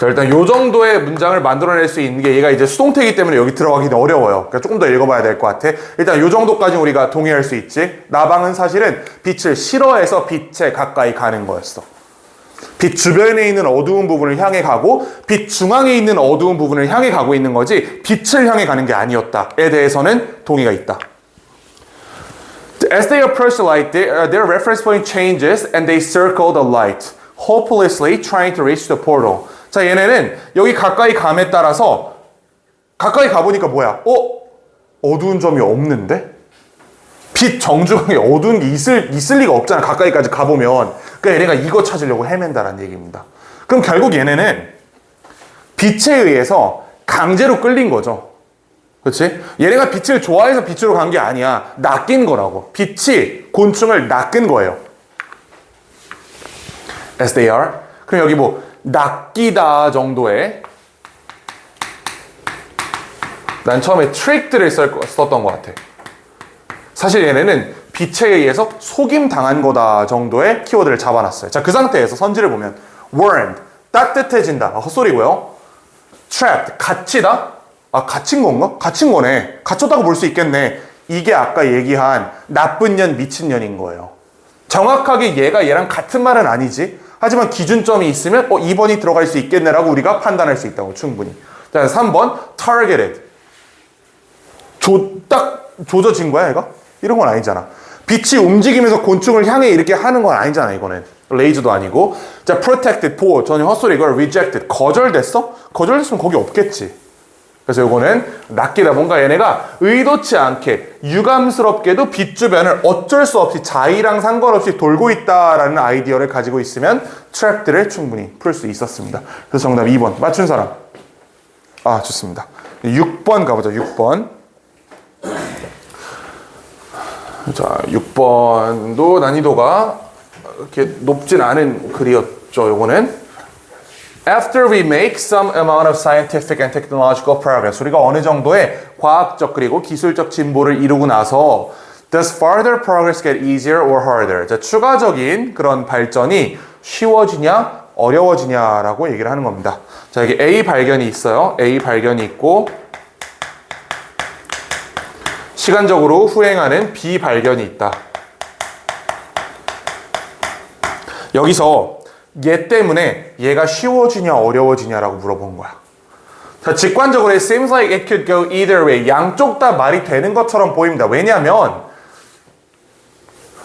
자, 일단 요 정도의 문장을 만들어낼 수 있는 게 얘가 이제 수동태이기 때문에 여기 들어가기는 어려워요. 그러니까 조금 더 읽어봐야 될 것 같아. 일단 요 정도까지 우리가 동의할 수 있지. 나방은 사실은 빛을 싫어해서 빛에 가까이 가는 거였어. 빛 주변에 있는 어두운 부분을 향해 가고 빛 중앙에 있는 어두운 부분을 향해 가고 있는 거지 빛을 향해 가는 게 아니었다에 대해서는 동의가 있다. As they approach the light, their reference point changes and they circle the light, hopelessly trying to reach the portal. 자, 얘네는 여기 가까이 감에 따라서 가까이 가보니까 뭐야? 어두운 점이 없는데? 빛 정중앙에 어두운 게 있을 리가 없잖아. 가까이까지 가보면. 그러니까 얘네가 이거 찾으려고 헤맨다라는 얘기입니다. 그럼 결국 얘네는 빛에 의해서 강제로 끌린 거죠. 그렇지? 얘네가 빛을 좋아해서 빛으로 간 게 아니야. 낚인 거라고. 빛이 곤충을 낚은 거예요. As they are. 그럼 여기 뭐 낚이다 정도의, 난 처음에 트릭들을 썼던 것 같아. 사실 얘네는 빛에 의해서 속임 당한 거다 정도의 키워드를 잡아놨어요. 자, 그 상태에서 선지를 보면 warmed, 따뜻해진다. 헛소리고요. trapped, 갇히다. 갇힌 건가? 갇힌 거네. 갇혔다고 볼 수 있겠네. 이게 아까 얘기한 나쁜 년, 미친 년인 거예요. 정확하게 얘가 얘랑 같은 말은 아니지. 하지만 기준점이 있으면 2번이 들어갈 수 있겠네라고 우리가 판단할 수 있다고, 충분히. 자, 3번 targeted. 딱 조져진 거야, 얘가? 이런 건 아니잖아. 빛이 움직이면서 곤충을 향해 이렇게 하는 건 아니잖아, 이거는. 레이저도 아니고. 자, protected, 보호. 전혀 헛소리. 이걸 rejected. 거절됐어? 거절됐으면 거기 없겠지. 그래서 이거는 낚이다. 뭔가 얘네가 의도치 않게 유감스럽게도 빛 주변을 어쩔 수 없이 자의랑 상관없이 돌고 있다라는 아이디어를 가지고 있으면 트랩들을 충분히 풀 수 있었습니다. 그래서 정답 2번. 맞춘 사람? 좋습니다. 6번 가보자. 6번. 자, 6번도 난이도가 이렇게 높진 않은 글이었죠. 요거는 After we make some amount of scientific and technological progress, 우리가 어느 정도의 과학적 그리고 기술적 진보를 이루고 나서 Does further progress get easier or harder? 자, 추가적인 그런 발전이 쉬워지냐 어려워지냐라고 얘기를 하는 겁니다. 자, 여기 A 발견이 있어요. A 발견이 있고 시간적으로 후행하는 B 발견이 있다. 여기서 얘 때문에 얘가 쉬워지냐 어려워지냐라고 물어본 거야. 자, 직관적으로 it seems like it could go either way. 양쪽 다 말이 되는 것처럼 보입니다. 왜냐하면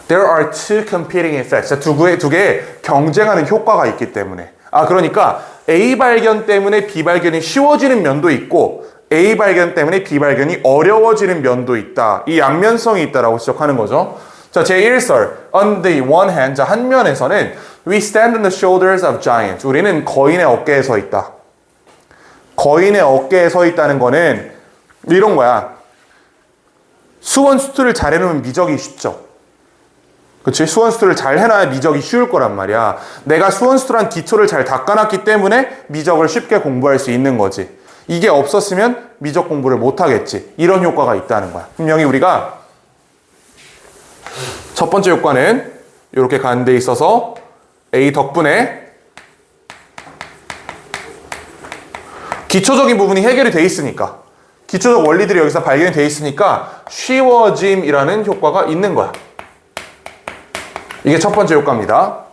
there are two competing effects. 자, 두 개의 경쟁하는 효과가 있기 때문에. 그러니까 A 발견 때문에 B 발견이 쉬워지는 면도 있고 A 발견 때문에 B 발견이 어려워지는 면도 있다. 이 양면성이 있다라고 지적하는 거죠. 자, 제1설 on the one hand, 자, 한 면에서는 we stand on the shoulders of giants. 우리는 거인의 어깨에 서 있다. 거인의 어깨에 서 있다는 거는 이런 거야. 수원 수투를 잘 해놓으면 미적이 쉽죠. 그치? 수원 수투를 잘 해놔야 미적이 쉬울 거란 말이야. 내가 수원 수투란 기초를 잘 닦아놨기 때문에 미적을 쉽게 공부할 수 있는 거지. 이게 없었으면 미적 공부를 못하겠지. 이런 효과가 있다는 거야. 분명히 우리가 첫 번째 효과는 이렇게 가는 데 있어서 A 덕분에 기초적인 부분이 해결이 돼 있으니까, 기초적 원리들이 여기서 발견이 돼 있으니까 쉬워짐이라는 효과가 있는 거야. 이게 첫 번째 효과입니다.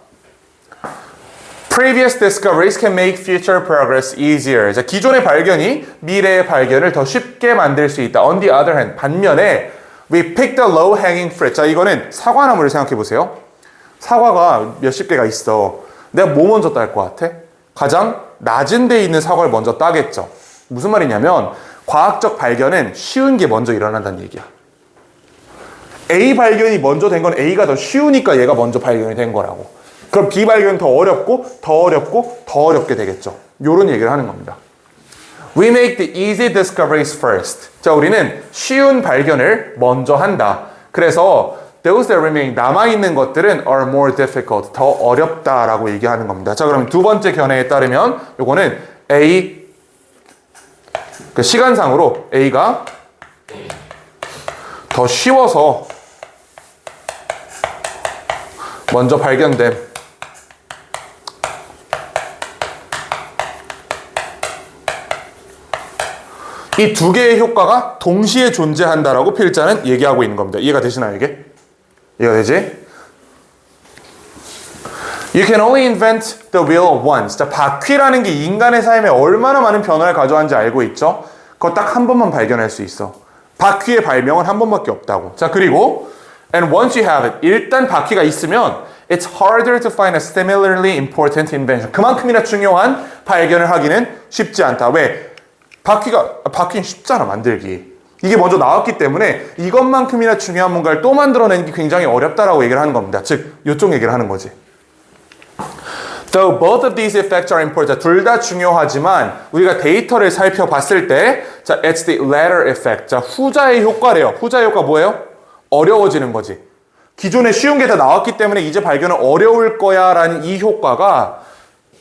Previous discoveries can make future progress easier. 자, 기존의 발견이 미래의 발견을 더 쉽게 만들 수 있다. On the other hand, 반면에 we picked the low-hanging fruit. 자, 이거는 사과나무를 생각해 보세요. 사과가 몇십 개가 있어. 내가 뭐 먼저 딸 것 같아? 가장 낮은 데에 있는 사과를 먼저 따겠죠. 무슨 말이냐면 과학적 발견은 쉬운 게 먼저 일어난다는 얘기야. A 발견이 먼저 된 건 A가 더 쉬우니까 얘가 먼저 발견이 된 거라고. 그럼 B 발견은 더 어렵고 더 어렵고 더 어렵게 되겠죠. 요런 얘기를 하는 겁니다. We make the easy discoveries first. 자, 우리는 쉬운 발견을 먼저 한다. 그래서 those that remain, 남아있는 것들은 are more difficult, 더 어렵다라고 얘기하는 겁니다. 자, 그럼 두 번째 견해에 따르면 요거는 A, 그 시간상으로 A가 더 쉬워서 먼저 발견됨. 이 두 개의 효과가 동시에 존재한다라고 필자는 얘기하고 있는 겁니다. 이해가 되시나요, 이게? 이해가 되지? You can only invent the wheel once. 자, 바퀴라는 게 인간의 삶에 얼마나 많은 변화를 가져왔는지 알고 있죠? 그거 딱 한 번만 발견할 수 있어. 바퀴의 발명은 한 번밖에 없다고. 자, 그리고 and once you have it. 일단 바퀴가 있으면 it's harder to find a similarly important invention. 그만큼이나 중요한 발견을 하기는 쉽지 않다. 왜? 바퀴는 쉽잖아, 만들기. 이게 먼저 나왔기 때문에 이것만큼이나 중요한 뭔가를 또 만들어내는 게 굉장히 어렵다라고 얘기를 하는 겁니다. 즉, 이쪽 얘기를 하는 거지. Though both of these effects are important. 둘 다 중요하지만 우리가 데이터를 살펴봤을 때 자, it's the latter effect. 자, 후자의 효과래요. 후자의 효과 뭐예요? 어려워지는 거지. 기존에 쉬운 게 다 나왔기 때문에 이제 발견은 어려울 거야 라는 이 효과가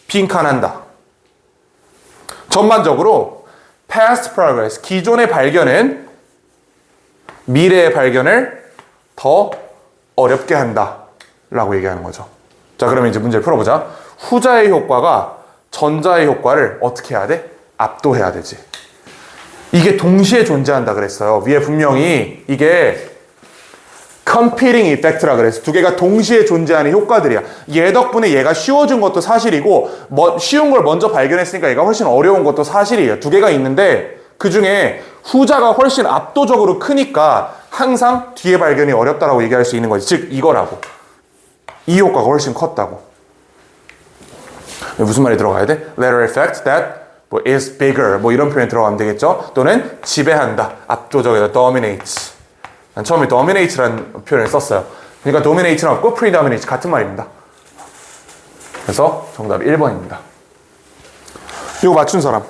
빈칸한다. 전반적으로 past progress, 기존의 발견은 미래의 발견을 더 어렵게 한다 라고 얘기하는 거죠. 자, 그러면 이제 문제를 풀어보자. 후자의 효과가 전자의 효과를 어떻게 해야 돼? 압도해야 되지. 이게 동시에 존재한다 그랬어요. 위에 분명히 이게 competing effect라 그래서 두 개가 동시에 존재하는 효과들이야. 얘 덕분에 얘가 쉬워진 것도 사실이고 쉬운 걸 먼저 발견했으니까 얘가 훨씬 어려운 것도 사실이에요. 두 개가 있는데 그 중에 후자가 훨씬 압도적으로 크니까 항상 뒤에 발견이 어렵다라고 얘기할 수 있는 거지. 즉 이거라고. 이 효과가 훨씬 컸다고. 무슨 말이 들어가야 돼? Latter effect that is bigger 뭐 이런 표현 들어가면 되겠죠. 또는 지배한다. 압도적이다. dominates. 난 처음에 dominate라는 표현을 썼어요. 그러니까 dominate는 없고 predominate 같은 말입니다. 그래서 정답 1번입니다. 이거 맞춘 사람.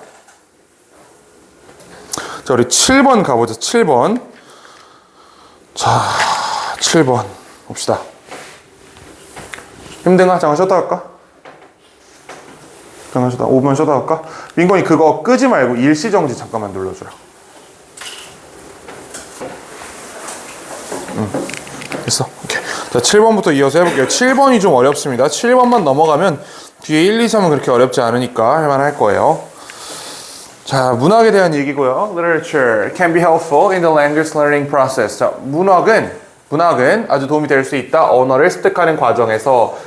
자, 우리 7번 가보자. 7번. 자, 7번 봅시다. 힘든가? 잠깐 쉬었다 갈까? 잠깐 쉬었다. 5분 쉬었다 갈까? 민건이 그거 끄지 말고 일시정지 잠깐만 눌러주라. 됐어. 오케이. 자, 7번부터 이어서 해볼게요. 7번이 좀 어렵습니다. 7번만 넘어가면 뒤에 1, 2, 3은 그렇게 어렵지 않으니까 할만할 거예요. 자, 문학에 대한 얘기고요. Literature can be helpful in the language learning process. 자, 문학은 아주 도움이 될 수 있다. 언어를 습득하는 과정에서.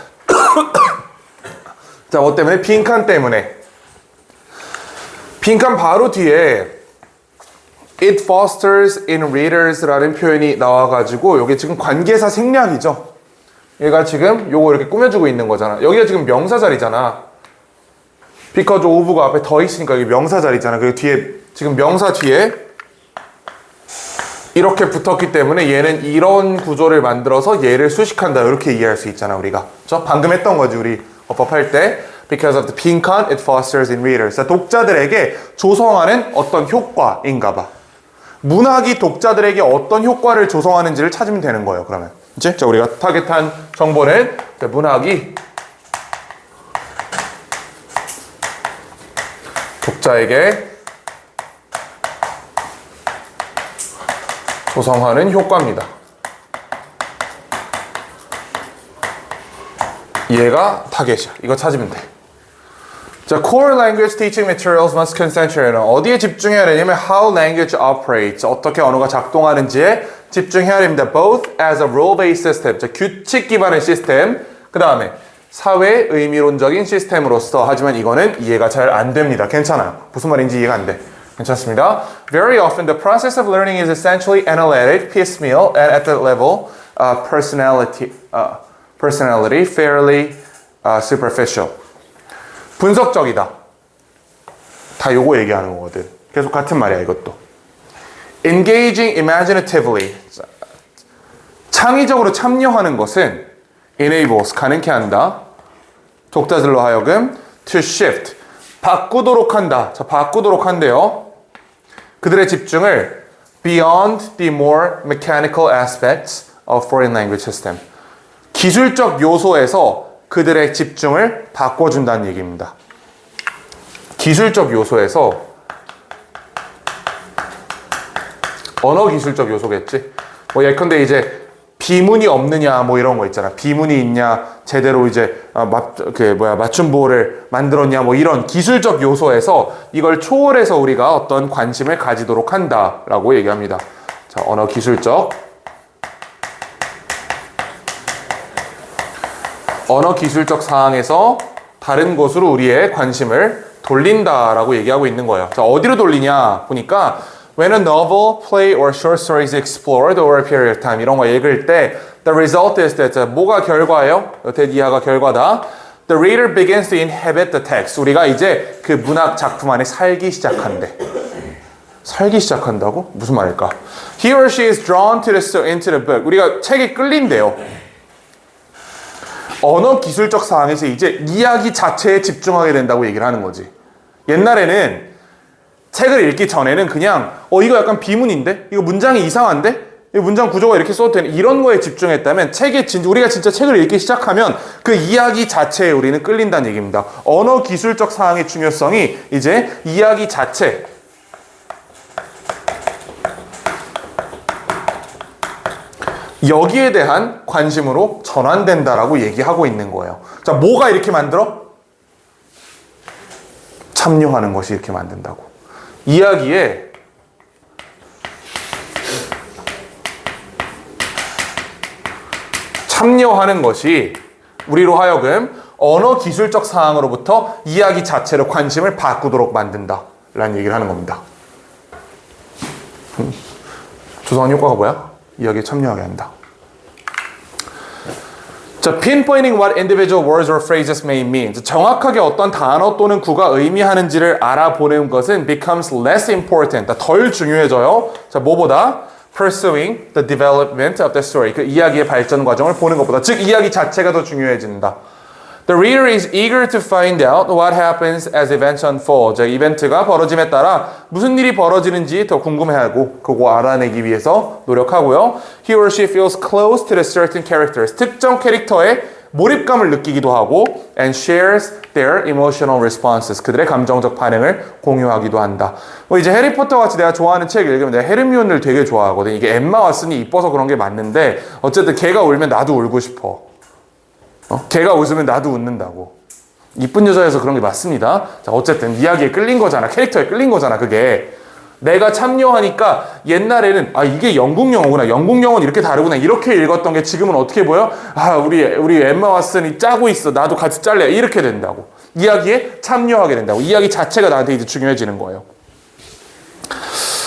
자, 뭐 때문에? 빈칸 때문에. 빈칸 바로 뒤에 It fosters in readers라는 표현이 나와가지고 이게 지금 관계사 생략이죠. 얘가 지금 요거 이렇게 꾸며주고 있는 거잖아. 여기가 지금 명사 자리잖아. because of가 앞에 더 있으니까 이게 명사 자리잖아. 그리고 뒤에 지금 명사 뒤에 이렇게 붙었기 때문에 얘는 이런 구조를 만들어서 얘를 수식한다. 이렇게 이해할 수 있잖아, 우리가. 그렇죠? 방금 했던 거지, 우리 어법할 때. Because of the 빈칸, it fosters in readers. 독자들에게 조성하는 어떤 효과인가 봐. 문학이 독자들에게 어떤 효과를 조성하는지를 찾으면 되는 거예요, 그러면. 이제 자, 우리가 타겟한 정보는 문학이 독자에게 조성하는 효과입니다. 얘가 타겟이야. 이거 찾으면 돼. 자, core language teaching materials must concentrate on 어디에 집중해야 되냐면 how language operates, 어떻게 언어가 작동하는지에 집중해야 됩니다. Both as a rule-based system, 자, 규칙 기반의 시스템, 그 다음에 사회 의미론적인 시스템으로서. 하지만 이거는 이해가 잘 안 됩니다. 괜찮아요. 무슨 말인지 이해가 안 돼. 괜찮습니다. Very often the process of learning is essentially analytic, piecemeal, and at the level of personality fairly superficial. 분석적이다. 다 요거 얘기하는 거거든. 계속 같은 말이야 이것도. Engaging imaginatively. 창의적으로 참여하는 것은 enables, 가능케 한다. 독자들로 하여금 to shift, 바꾸도록 한다. 자, 바꾸도록 한대요. 그들의 집중을 beyond the more mechanical aspects of foreign language system. 기술적 요소에서 그들의 집중을 바꿔준다는 얘기입니다. 기술적 요소에서 언어 기술적 요소겠지. 뭐 예컨대 이제 비문이 없느냐 뭐 이런 거 있잖아. 비문이 있냐, 제대로 이제 맞춤보호를 만들었냐 뭐 이런 기술적 요소에서 이걸 초월해서 우리가 어떤 관심을 가지도록 한다라고 얘기합니다. 자, 언어 기술적 사항에서 다른 곳으로 우리의 관심을 돌린다라고 얘기하고 있는 거예요. 자, 어디로 돌리냐 보니까 When a novel, play, or short story is explored over a period of time 이런 거 읽을 때 the result is that 뭐가 결과예요? 대디아가 결과다. The reader begins to inhabit the text. 우리가 이제 그 문학 작품 안에 살기 시작한대. 살기 시작한다고? 무슨 말일까? He or she is drawn to into the book. 우리가 책에 끌린대요. 언어 기술적 사항에서 이제 이야기 자체에 집중하게 된다고 얘기를 하는 거지. 옛날에는 책을 읽기 전에는 그냥 이거 약간 비문인데? 이거 문장이 이상한데? 이 문장 구조가 이렇게 써도 되는 이런 거에 집중했다면 우리가 진짜 책을 읽기 시작하면 그 이야기 자체에 우리는 끌린다는 얘기입니다. 언어 기술적 사항의 중요성이 이제 이야기 자체 여기에 대한 관심으로 전환된다라고 얘기하고 있는 거예요. 자, 뭐가 이렇게 만들어? 참여하는 것이 이렇게 만든다고. 이야기에 참여하는 것이 우리로 하여금 언어 기술적 사항으로부터 이야기 자체로 관심을 바꾸도록 만든다 라는 얘기를 하는 겁니다. 조성한 효과가 뭐야? 이야기에 참여하게 한다. 자, pinpointing what individual words or phrases may mean. 정확하게 어떤 단어 또는 구가 의미하는지를 알아보는 것은 becomes less important. 덜 중요해져요. 자, 뭐보다? Pursuing the development of the story. 그 이야기의 발전 과정을 보는 것보다. 즉, 이야기 자체가 더 중요해진다. The reader is eager to find out what happens as events unfold. 자, 이벤트가 벌어짐에 따라 무슨 일이 벌어지는지 더 궁금해하고 그거 알아내기 위해서 노력하고요. He or she feels close to the certain characters. 특정 캐릭터에 몰입감을 느끼기도 하고 and shares their emotional responses. 그들의 감정적 반응을 공유하기도 한다. 뭐 이제 해리포터 같이 내가 좋아하는 책 읽으면 내가 헤르미온을 되게 좋아하거든. 이게 엠마 왓슨이 이뻐서 그런 게 맞는데 어쨌든 걔가 울면 나도 울고 싶어. 걔가 웃으면 나도 웃는다고. 이쁜 여자여서 그런 게 맞습니다. 자, 어쨌든 이야기에 끌린 거잖아. 캐릭터에 끌린 거잖아. 그게 내가 참여하니까 옛날에는 이게 영국 영어구나. 영국 영어는 이렇게 다르구나. 이렇게 읽었던 게 지금은 어떻게 보여? 우리 엠마 왓슨이 짜고 있어. 나도 같이 짤래. 이렇게 된다고. 이야기에 참여하게 된다고. 이야기 자체가 나한테 이제 중요해지는 거예요.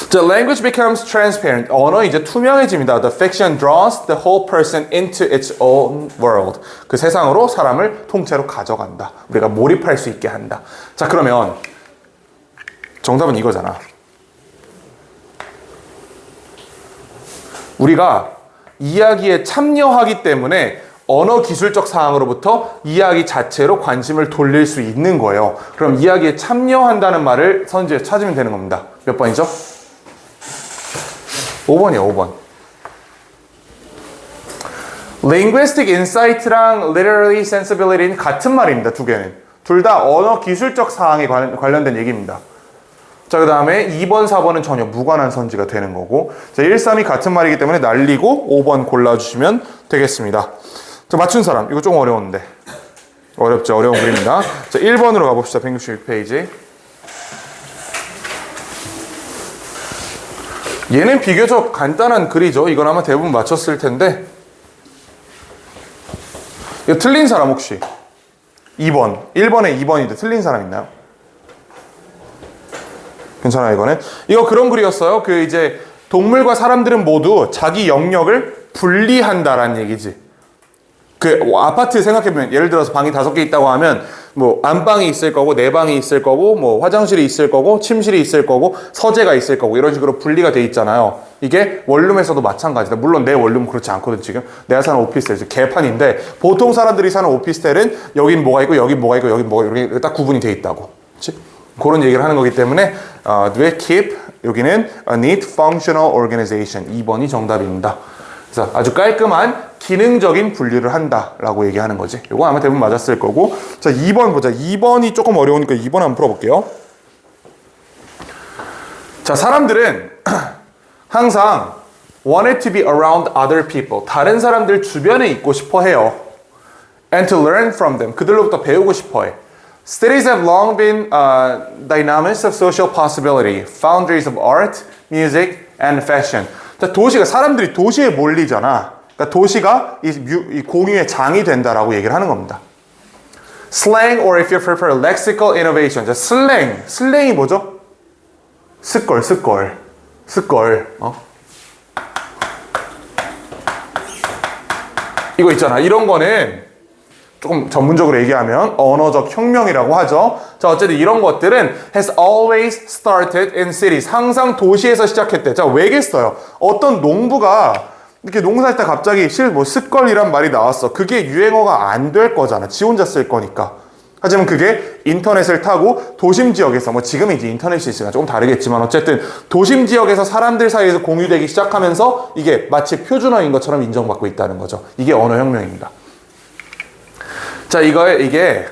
The language becomes transparent. 언어 이제 투명해집니다. The fiction draws the whole person into its own world. 그 세상으로 사람을 통째로 가져간다. 우리가 몰입할 수 있게 한다. 자, 그러면 정답은 이거잖아. 우리가 이야기에 참여하기 때문에 언어 기술적 사항으로부터 이야기 자체로 관심을 돌릴 수 있는 거예요. 그럼 이야기에 참여한다는 말을 선지에 찾으면 되는 겁니다. 몇 번이죠? 5번이요, 5번. Linguistic insight랑 literary sensibility는 같은 말입니다, 두 개는. 둘 다 언어 기술적 사항에 관련된 얘기입니다. 자, 그 다음에 2번, 4번은 전혀 무관한 선지가 되는 거고. 자, 1, 3이 같은 말이기 때문에 날리고 5번 골라주시면 되겠습니다. 자, 맞춘 사람. 이거 좀 어려운데. 어렵죠? 어려운 그림입니다. 자, 1번으로 가봅시다. 166페이지. 얘는 비교적 간단한 글이죠. 이건 아마 대부분 맞췄을 텐데. 이거 틀린 사람 혹시? 2번. 1번에 2번인데 틀린 사람 있나요? 괜찮아요, 이거는? 이거 그런 글이었어요. 그 이제 동물과 사람들은 모두 자기 영역을 분리한다라는 얘기지. 그 아파트 생각해보면 예를 들어서 방이 5개 있다고 하면 뭐 안방이 있을 거고 내 방이 있을 거고 뭐 화장실이 있을 거고 침실이 있을 거고 서재가 있을 거고 이런 식으로 분리가 돼 있잖아요. 이게 원룸에서도 마찬가지다. 물론 내 원룸은 그렇지 않거든. 지금 내가 사는 오피스텔 개판인데 보통 사람들이 사는 오피스텔은 여긴 뭐가 있고 여긴 뭐가 있고 여긴 뭐가 이렇게 딱 구분이 돼 있다고. 그렇지? 그런 얘기를 하는 거기 때문에 왜 keep 여기는 a neat functional organization 2번이 정답입니다. 그래서 아주 깔끔한 기능적인 분리를 한다라고 얘기하는 거지. 이거 아마 대부분 맞았을 거고. 자, 2번 보자. 2번이 조금 어려우니까 2번 한번 풀어볼게요. 자, 사람들은 항상 wanted to be around other people. 다른 사람들 주변에 있고 싶어 해요. And to learn from them. 그들로부터 배우고 싶어 해. Cities have long been dynamics of social possibility, foundries of art, music, and fashion. 자, 도시가 사람들이 도시에 몰리잖아. 그러니까 도시가 이 공유의 장이 된다라고 얘기를 하는 겁니다. Slang or if you prefer lexical innovation. 자, 슬랭이 뭐죠? 스걸. 이거 있잖아. 이런 거는 조금 전문적으로 얘기하면 언어적 혁명이라고 하죠. 자, 어쨌든 이런 것들은 has always started in cities. 항상 도시에서 시작했대. 자, 왜겠어요? 어떤 농부가 이렇게 농사할 때 갑자기 스걸이란 말이 나왔어. 그게 유행어가 안 될 거잖아. 지 혼자 쓸 거니까. 하지만 그게 인터넷을 타고 도심 지역에서 뭐 지금 이제 인터넷이 있으니까 조금 다르겠지만 어쨌든 도심 지역에서 사람들 사이에서 공유되기 시작하면서 이게 마치 표준어인 것처럼 인정받고 있다는 거죠. 이게 언어혁명입니다. 자, 이게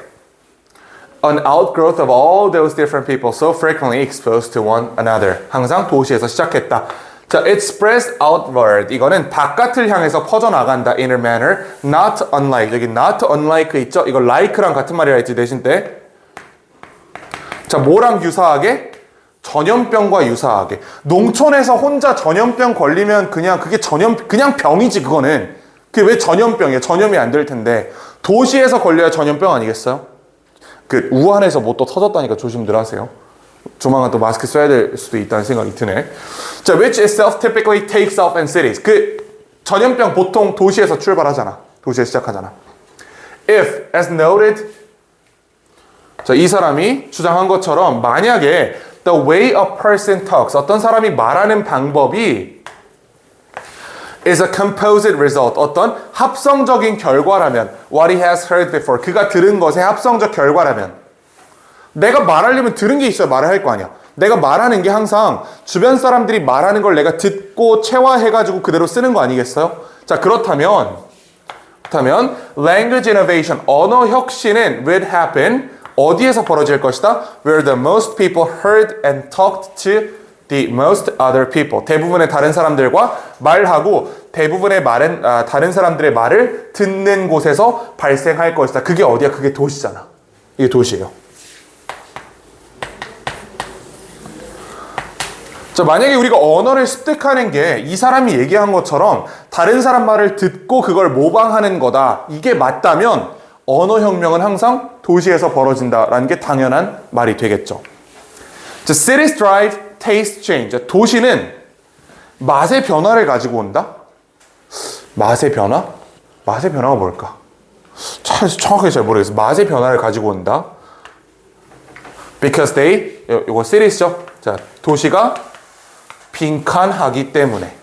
an outgrowth of all those different people so frequently exposed to one another. 항상 도시에서 시작했다. 자, it spreads outward. 이거는 바깥을 향해서 퍼져나간다. in a manner not unlike. 여기 not unlike 있죠? 이거 like랑 같은 말이라 했지 대신 때. 자, 뭐랑 유사하게? 전염병과 유사하게. 농촌에서 혼자 전염병 걸리면 그냥 병이지 그거는. 그게 왜 전염병이야? 전염이 안 될 텐데. 도시에서 걸려야 전염병 아니겠어요? 그 우한에서 뭐 또 터졌다니까 조심들 하세요. 조만간 또 마스크 써야 될 수도 있다는 생각이 드네. 자, which itself typically takes off in cities. 그 전염병 보통 도시에서 출발하잖아. 도시에서 시작하잖아. If, as noted, 자, 이 사람이 주장한 것처럼 만약에 the way a person talks, 어떤 사람이 말하는 방법이 is a composite result, 어떤 합성적인 결과라면 what he has heard before, 그가 들은 것의 합성적 결과라면 내가 말하려면 들은 게 있어야 말을 할 거 아니야. 내가 말하는 게 항상 주변 사람들이 말하는 걸 내가 듣고 체화해가지고 그대로 쓰는 거 아니겠어요? 자, 그렇다면 language innovation, 언어 혁신은 will happen, 어디에서 벌어질 것이다? Where the most people heard and talked to the most other people. 대부분의 다른 사람들과 말하고 대부분의 말은 다른 사람들의 말을 듣는 곳에서 발생할 것이다. 그게 어디야? 그게 도시잖아. 이게 도시예요. 자, 만약에 우리가 언어를 습득하는 게 이 사람이 얘기한 것처럼 다른 사람 말을 듣고 그걸 모방하는 거다. 이게 맞다면 언어혁명은 항상 도시에서 벌어진다라는 게 당연한 말이 되겠죠. 자, cities drive taste change. 자, 도시는 맛의 변화를 가지고 온다? 맛의 변화? 맛의 변화가 뭘까? 정확하게 잘 모르겠어. 맛의 변화를 가지고 온다. Because they, 이거 cities죠? 자, 도시가 빈칸하기 때문에.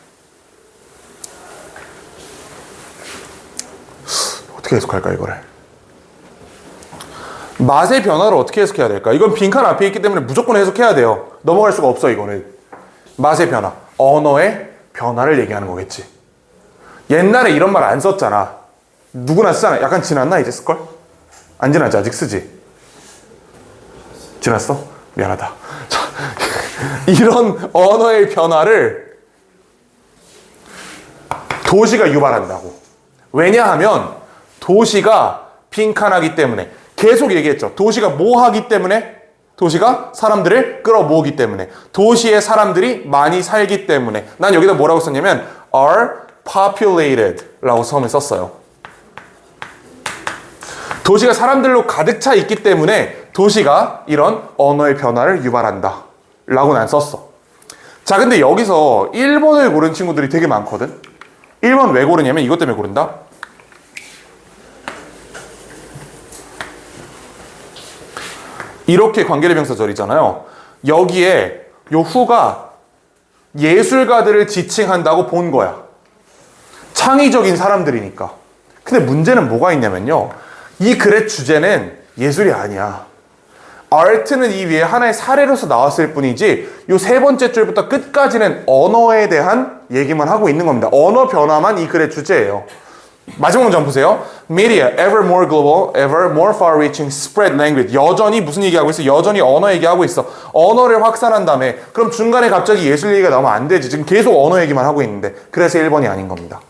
어떻게 해석할까 이거를? 맛의 변화를 어떻게 해석해야 될까? 이건 빈칸 앞에 있기 때문에 무조건 해석해야 돼요. 넘어갈 수가 없어 이거는. 맛의 변화, 언어의 변화를 얘기하는 거겠지. 옛날에 이런 말 안 썼잖아. 누구나 쓰잖아. 약간 지났나 이제 쓸걸? 안 지났지? 아직 쓰지? 지났어? 미안하다. 이런 언어의 변화를 도시가 유발한다고. 왜냐하면 도시가 빈칸하기 때문에. 계속 얘기했죠. 도시가 뭐 하기 때문에? 도시가 사람들을 끌어모으기 때문에. 도시에 사람들이 많이 살기 때문에. 난 여기다 뭐라고 썼냐면 are populated 라고 처음에 썼어요. 도시가 사람들로 가득 차 있기 때문에 도시가 이런 언어의 변화를 유발한다 라고 난 썼어. 자, 근데 여기서 1번을 고른 친구들이 되게 많거든. 1번 왜 고르냐면 이것 때문에 고른다. 이렇게 관계대명사절이잖아요. 여기에 요 후가 예술가들을 지칭한다고 본 거야. 창의적인 사람들이니까. 근데 문제는 뭐가 있냐면요. 이 글의 주제는 예술이 아니야. 아트는 이 위에 하나의 사례로서 나왔을 뿐이지 요 세 번째 줄부터 끝까지는 언어에 대한 얘기만 하고 있는 겁니다. 언어 변화만 이 글의 주제예요. 마지막 문장 보세요. Media, ever more global, ever more far-reaching, spread language. 여전히 무슨 얘기하고 있어? 여전히 언어 얘기하고 있어. 언어를 확산한 다음에 그럼 중간에 갑자기 예술 얘기가 나오면 안 되지. 지금 계속 언어 얘기만 하고 있는데 그래서 1번이 아닌 겁니다.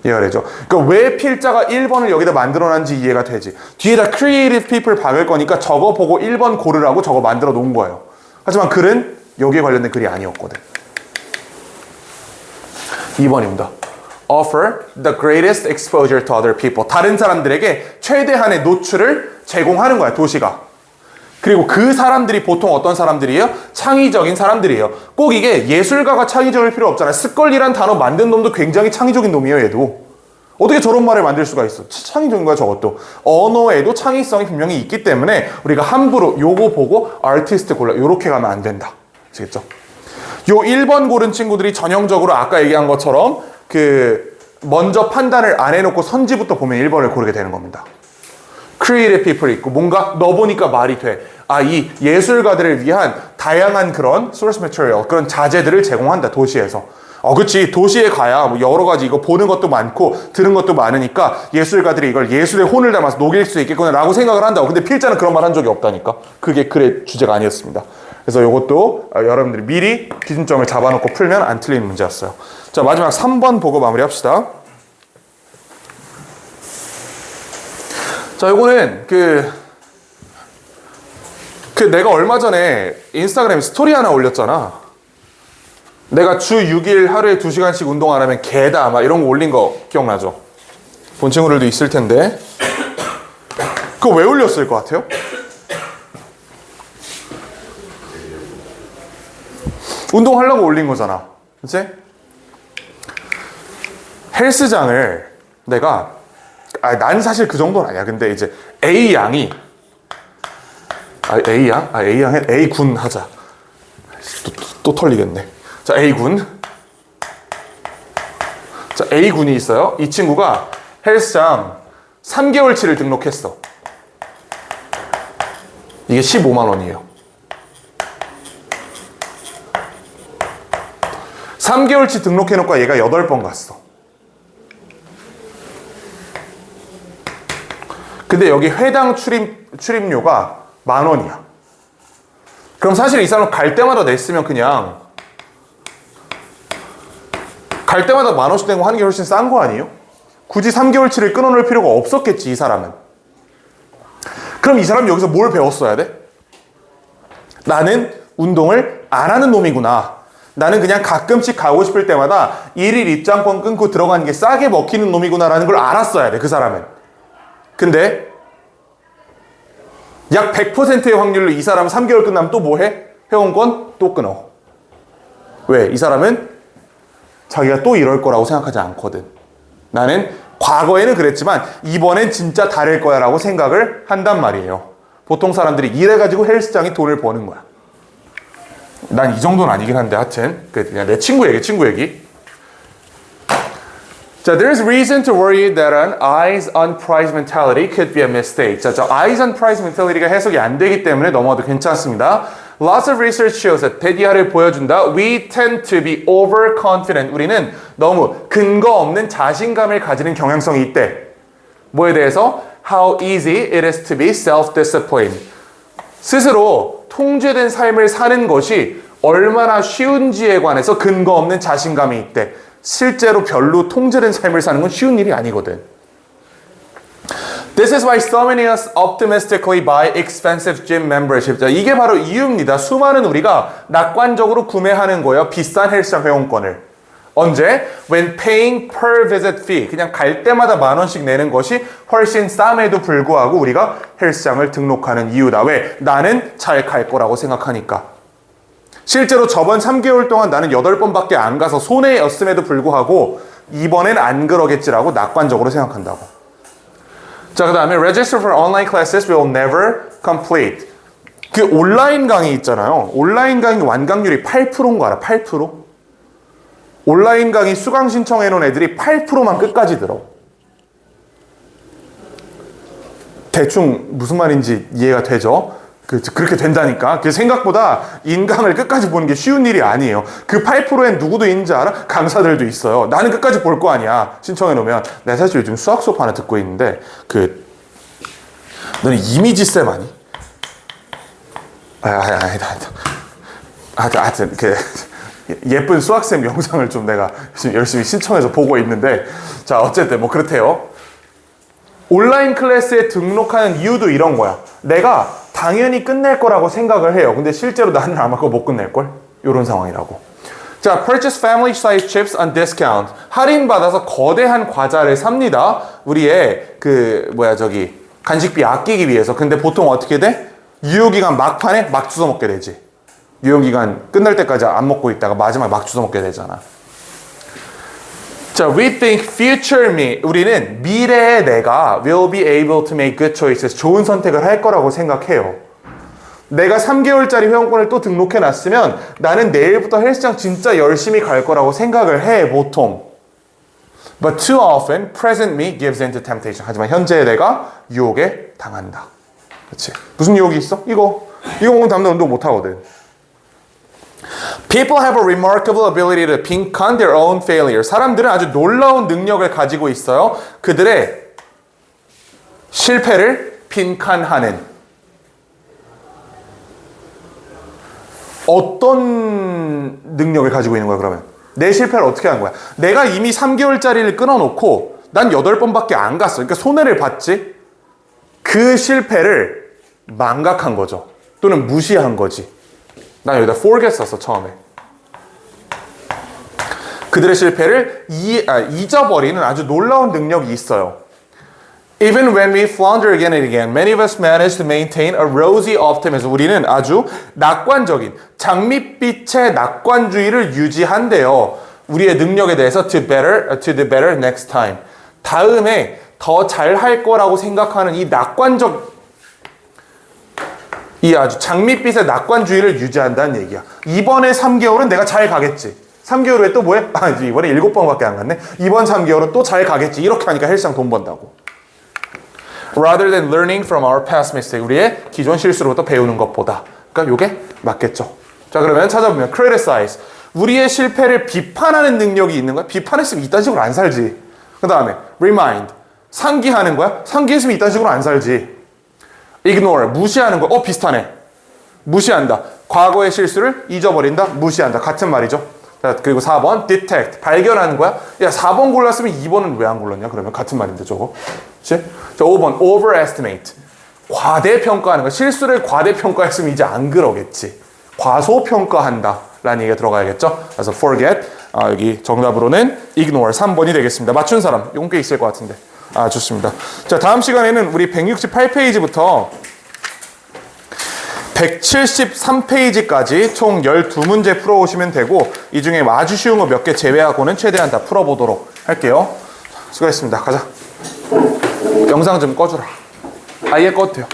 이해가 되죠? 그러니까 왜 필자가 1번을 여기다 만들어놨는지 이해가 되지. 뒤에다 creative people 박을 거니까 저거 보고 1번 고르라고 저거 만들어 놓은 거예요. 하지만 글은 여기에 관련된 글이 아니었거든. 2번입니다. Offer the greatest exposure to other people. 다른 사람들에게 최대한의 노출을 제공하는 거야, 도시가. 그리고 그 사람들이 보통 어떤 사람들이에요? 창의적인 사람들이에요. 꼭 이게 예술가가 창의적일 필요 없잖아요. 스컬리란 단어 만든 놈도 굉장히 창의적인 놈이에요, 얘도. 어떻게 저런 말을 만들 수가 있어? 창의적인 거야, 저것도. 언어에도 창의성이 분명히 있기 때문에 우리가 함부로 요거 보고 아티스트 골라. 요렇게 가면 안 된다. 아시겠죠? 요 1번 고른 친구들이 전형적으로 아까 얘기한 것처럼 먼저 판단을 안 해놓고 선지부터 보면 1번을 고르게 되는 겁니다. creative people 있고 뭔가 넣어보니까 말이 돼. 아, 이 예술가들을 위한 다양한 그런 source material, 그런 자재들을 제공한다, 도시에서. 그치. 도시에 가야 뭐 여러 가지 이거 보는 것도 많고 들은 것도 많으니까 예술가들이 이걸 예술의 혼을 담아서 녹일 수 있겠구나 라고 생각을 한다고. 근데 필자는 그런 말 한 적이 없다니까. 그게 글의 주제가 아니었습니다. 그래서 이것도 여러분들이 미리 기준점을 잡아놓고 풀면 안 틀리는 문제였어요. 자, 마지막 3번 보고 마무리합시다. 자, 이거는 내가 얼마 전에 인스타그램에 스토리 하나 올렸잖아. 내가 주 6일 하루에 2시간씩 운동 안 하면 개다 막 이런 거 올린 거 기억나죠? 본 친구들도 있을 텐데. 그거 왜 올렸을 것 같아요? 운동하려고 올린 거잖아. 그치? 헬스장을 내가 난 사실 그 정도는 아니야. 근데 이제 A양이 A양? A양에 A군 하자. 또 털리겠네. 자, A군. 자, A군이 있어요. 이 친구가 헬스장 3개월치를 등록했어. 이게 15만 원이에요. 3개월치 등록해놓고 얘가 8번 갔어. 근데 여기 회당 출입료가 10,000원이야. 그럼 사실 이 사람 갈 때마다 냈으면 그냥 갈 때마다 10,000원씩 내고 하는 게 훨씬 싼 거 아니에요? 굳이 3개월치를 끊어놓을 필요가 없었겠지, 이 사람은. 그럼 이 사람 여기서 뭘 배웠어야 돼? 나는 운동을 안 하는 놈이구나. 나는 그냥 가끔씩 가고 싶을 때마다 1일 입장권 끊고 들어가는 게 싸게 먹히는 놈이구나라는 걸 알았어야 돼, 그 사람은. 근데 약 100%의 확률로 이 사람은 3개월 끝나면 또 뭐 해? 회원권 또 끊어. 왜? 이 사람은 자기가 또 이럴 거라고 생각하지 않거든. 나는 과거에는 그랬지만 이번엔 진짜 다를 거야 라고 생각을 한단 말이에요. 보통 사람들이 이래가지고 헬스장이 돈을 버는 거야. 난 이 정도는 아니긴 한데 하여튼 그냥 내 친구 얘기. 자, there's reason to worry that an eyes on price mentality could be a mistake. 자, eyes on price mentality가 해석이 안 되기 때문에 넘어가도 괜찮습니다. Lots of research shows that 데디아를 보여준다. We tend to be overconfident. 우리는 너무 근거 없는 자신감을 가지는 경향성이 있대. 뭐에 대해서? How easy it is to be self-disciplined. 스스로 통제된 삶을 사는 것이 얼마나 쉬운지에 관해서 근거 없는 자신감이 있대. 실제로 별로 통제된 삶을 사는 건 쉬운 일이 아니거든. This is why so many of us optimistically buy expensive gym membership. 자, 이게 바로 이유입니다. 수많은 우리가 낙관적으로 구매하는 거예요. 비싼 헬스장 회원권을. 언제? When paying per visit fee. 그냥 갈 때마다 10,000원씩 내는 것이 훨씬 쌈에도 불구하고 우리가 헬스장을 등록하는 이유다. 왜? 나는 잘 갈 거라고 생각하니까. 실제로 저번 3개월 동안 나는 8번밖에 안 가서 손해였음에도 불구하고 이번엔 안 그러겠지라고 낙관적으로 생각한다고. 자, 그 다음에 Register for online classes will never complete. 그 온라인 강의 있잖아요. 온라인 강의 완강률이 8%인 거 알아? 8%? 온라인 강의 수강 신청해놓은 애들이 8%만 끝까지 들어. 대충 무슨 말인지 이해가 되죠? 그렇게 된다니까. 그 생각보다 인강을 끝까지 보는 게 쉬운 일이 아니에요. 그 8%엔 누구도 있는지 알아? 강사들도 있어요. 나는 끝까지 볼 거 아니야. 신청해놓으면. 내가 사실 요즘 수학 수업 하나 듣고 있는데 너는 이미지 쌤 아니? 하여튼 예쁜 수학쌤 영상을 좀 내가 열심히 신청해서 보고 있는데, 자, 어쨌든 뭐 그렇대요. 온라인 클래스에 등록하는 이유도 이런 거야. 내가 당연히 끝낼 거라고 생각을 해요. 근데 실제로 나는 아마 그거 못 끝낼걸? 이런 상황이라고. 자, purchase family size chips on discount. 할인받아서 거대한 과자를 삽니다. 우리의 간식비 아끼기 위해서. 근데 보통 어떻게 돼? 유효기간 막판에 막 주워 먹게 되지. 유효기간 끝날 때까지 안 먹고 있다가 마지막에 막 주워 먹게 되잖아. 자, we think future me. 우리는 미래의 내가 will be able to make good choices. 좋은 선택을 할 거라고 생각해요. 내가 3개월짜리 회원권을 또 등록해 놨으면 나는 내일부터 헬스장 진짜 열심히 갈 거라고 생각을 해, 보통. But too often, present me gives in to temptation. 하지만 현재의 내가 유혹에 당한다. 그렇지? 무슨 유혹이 있어? 이거 먹으면 다음날 운동 못 하거든. People have a remarkable ability to 빈칸 their own failure. 사람들은 아주 놀라운 능력을 가지고 있어요. 그들의 실패를 빈칸하는. 어떤 능력을 가지고 있는 거야, 그러면? 내 실패를 어떻게 하는 거야? 내가 이미 3개월짜리를 끊어놓고 난 8번밖에 안 갔어. 그러니까 손해를 봤지? 그 실패를 망각한 거죠. 또는 무시한 거지. 난 여기다 forget 썼어, 처음에. 그들의 실패를 잊어버리는 아주 놀라운 능력이 있어요. Even when we flounder again and again, many of us manage to maintain a rosy optimism. 우리는 아주 낙관적인, 장밋빛의 낙관주의를 유지한대요. 우리의 능력에 대해서 to the better next time. 다음에 더 잘할 거라고 생각하는 이 아주 장밋빛의 낙관주의를 유지한다는 얘기야. 이번에 3개월은 내가 잘 가겠지. 3개월 후에 또 뭐해? 이번에 7번밖에 안 갔네. 이번 3개월은 또 잘 가겠지. 이렇게 하니까 헬스장 돈 번다고. Rather than learning from our past mistake. 우리의 기존 실수로부터 배우는 것보다. 그러니까 이게 맞겠죠. 자, 그러면 찾아보면 criticize. 우리의 실패를 비판하는 능력이 있는 거야? 비판했으면 이딴 식으로 안 살지. 그 다음에 remind. 상기하는 거야? 상기했으면 이딴 식으로 안 살지. ignore. 무시하는 거야? 비슷하네. 무시한다. 과거의 실수를 잊어버린다. 무시한다. 같은 말이죠. 자, 그리고 4번 detect. 발견하는 거야? 야, 4번 골랐으면 2번은 왜 안 골랐냐? 그러면 같은 말인데 저거. 그치? 자, 5번 overestimate. 과대평가하는 거야. 실수를 과대평가했으면 이제 안 그러겠지. 과소평가한다 라는 얘기가 들어가야겠죠. 그래서 forget. 여기 정답으로는 ignore. 3번이 되겠습니다. 맞춘 사람 이건 꽤 있을 것 같은데. 좋습니다. 자, 다음 시간에는 우리 168페이지부터 173페이지까지 총 12문제 풀어오시면 되고, 이 중에 아주 쉬운 거 몇 개 제외하고는 최대한 다 풀어보도록 할게요. 수고했습니다. 가자. 영상 좀 꺼주라. 얘 꺼도 돼요.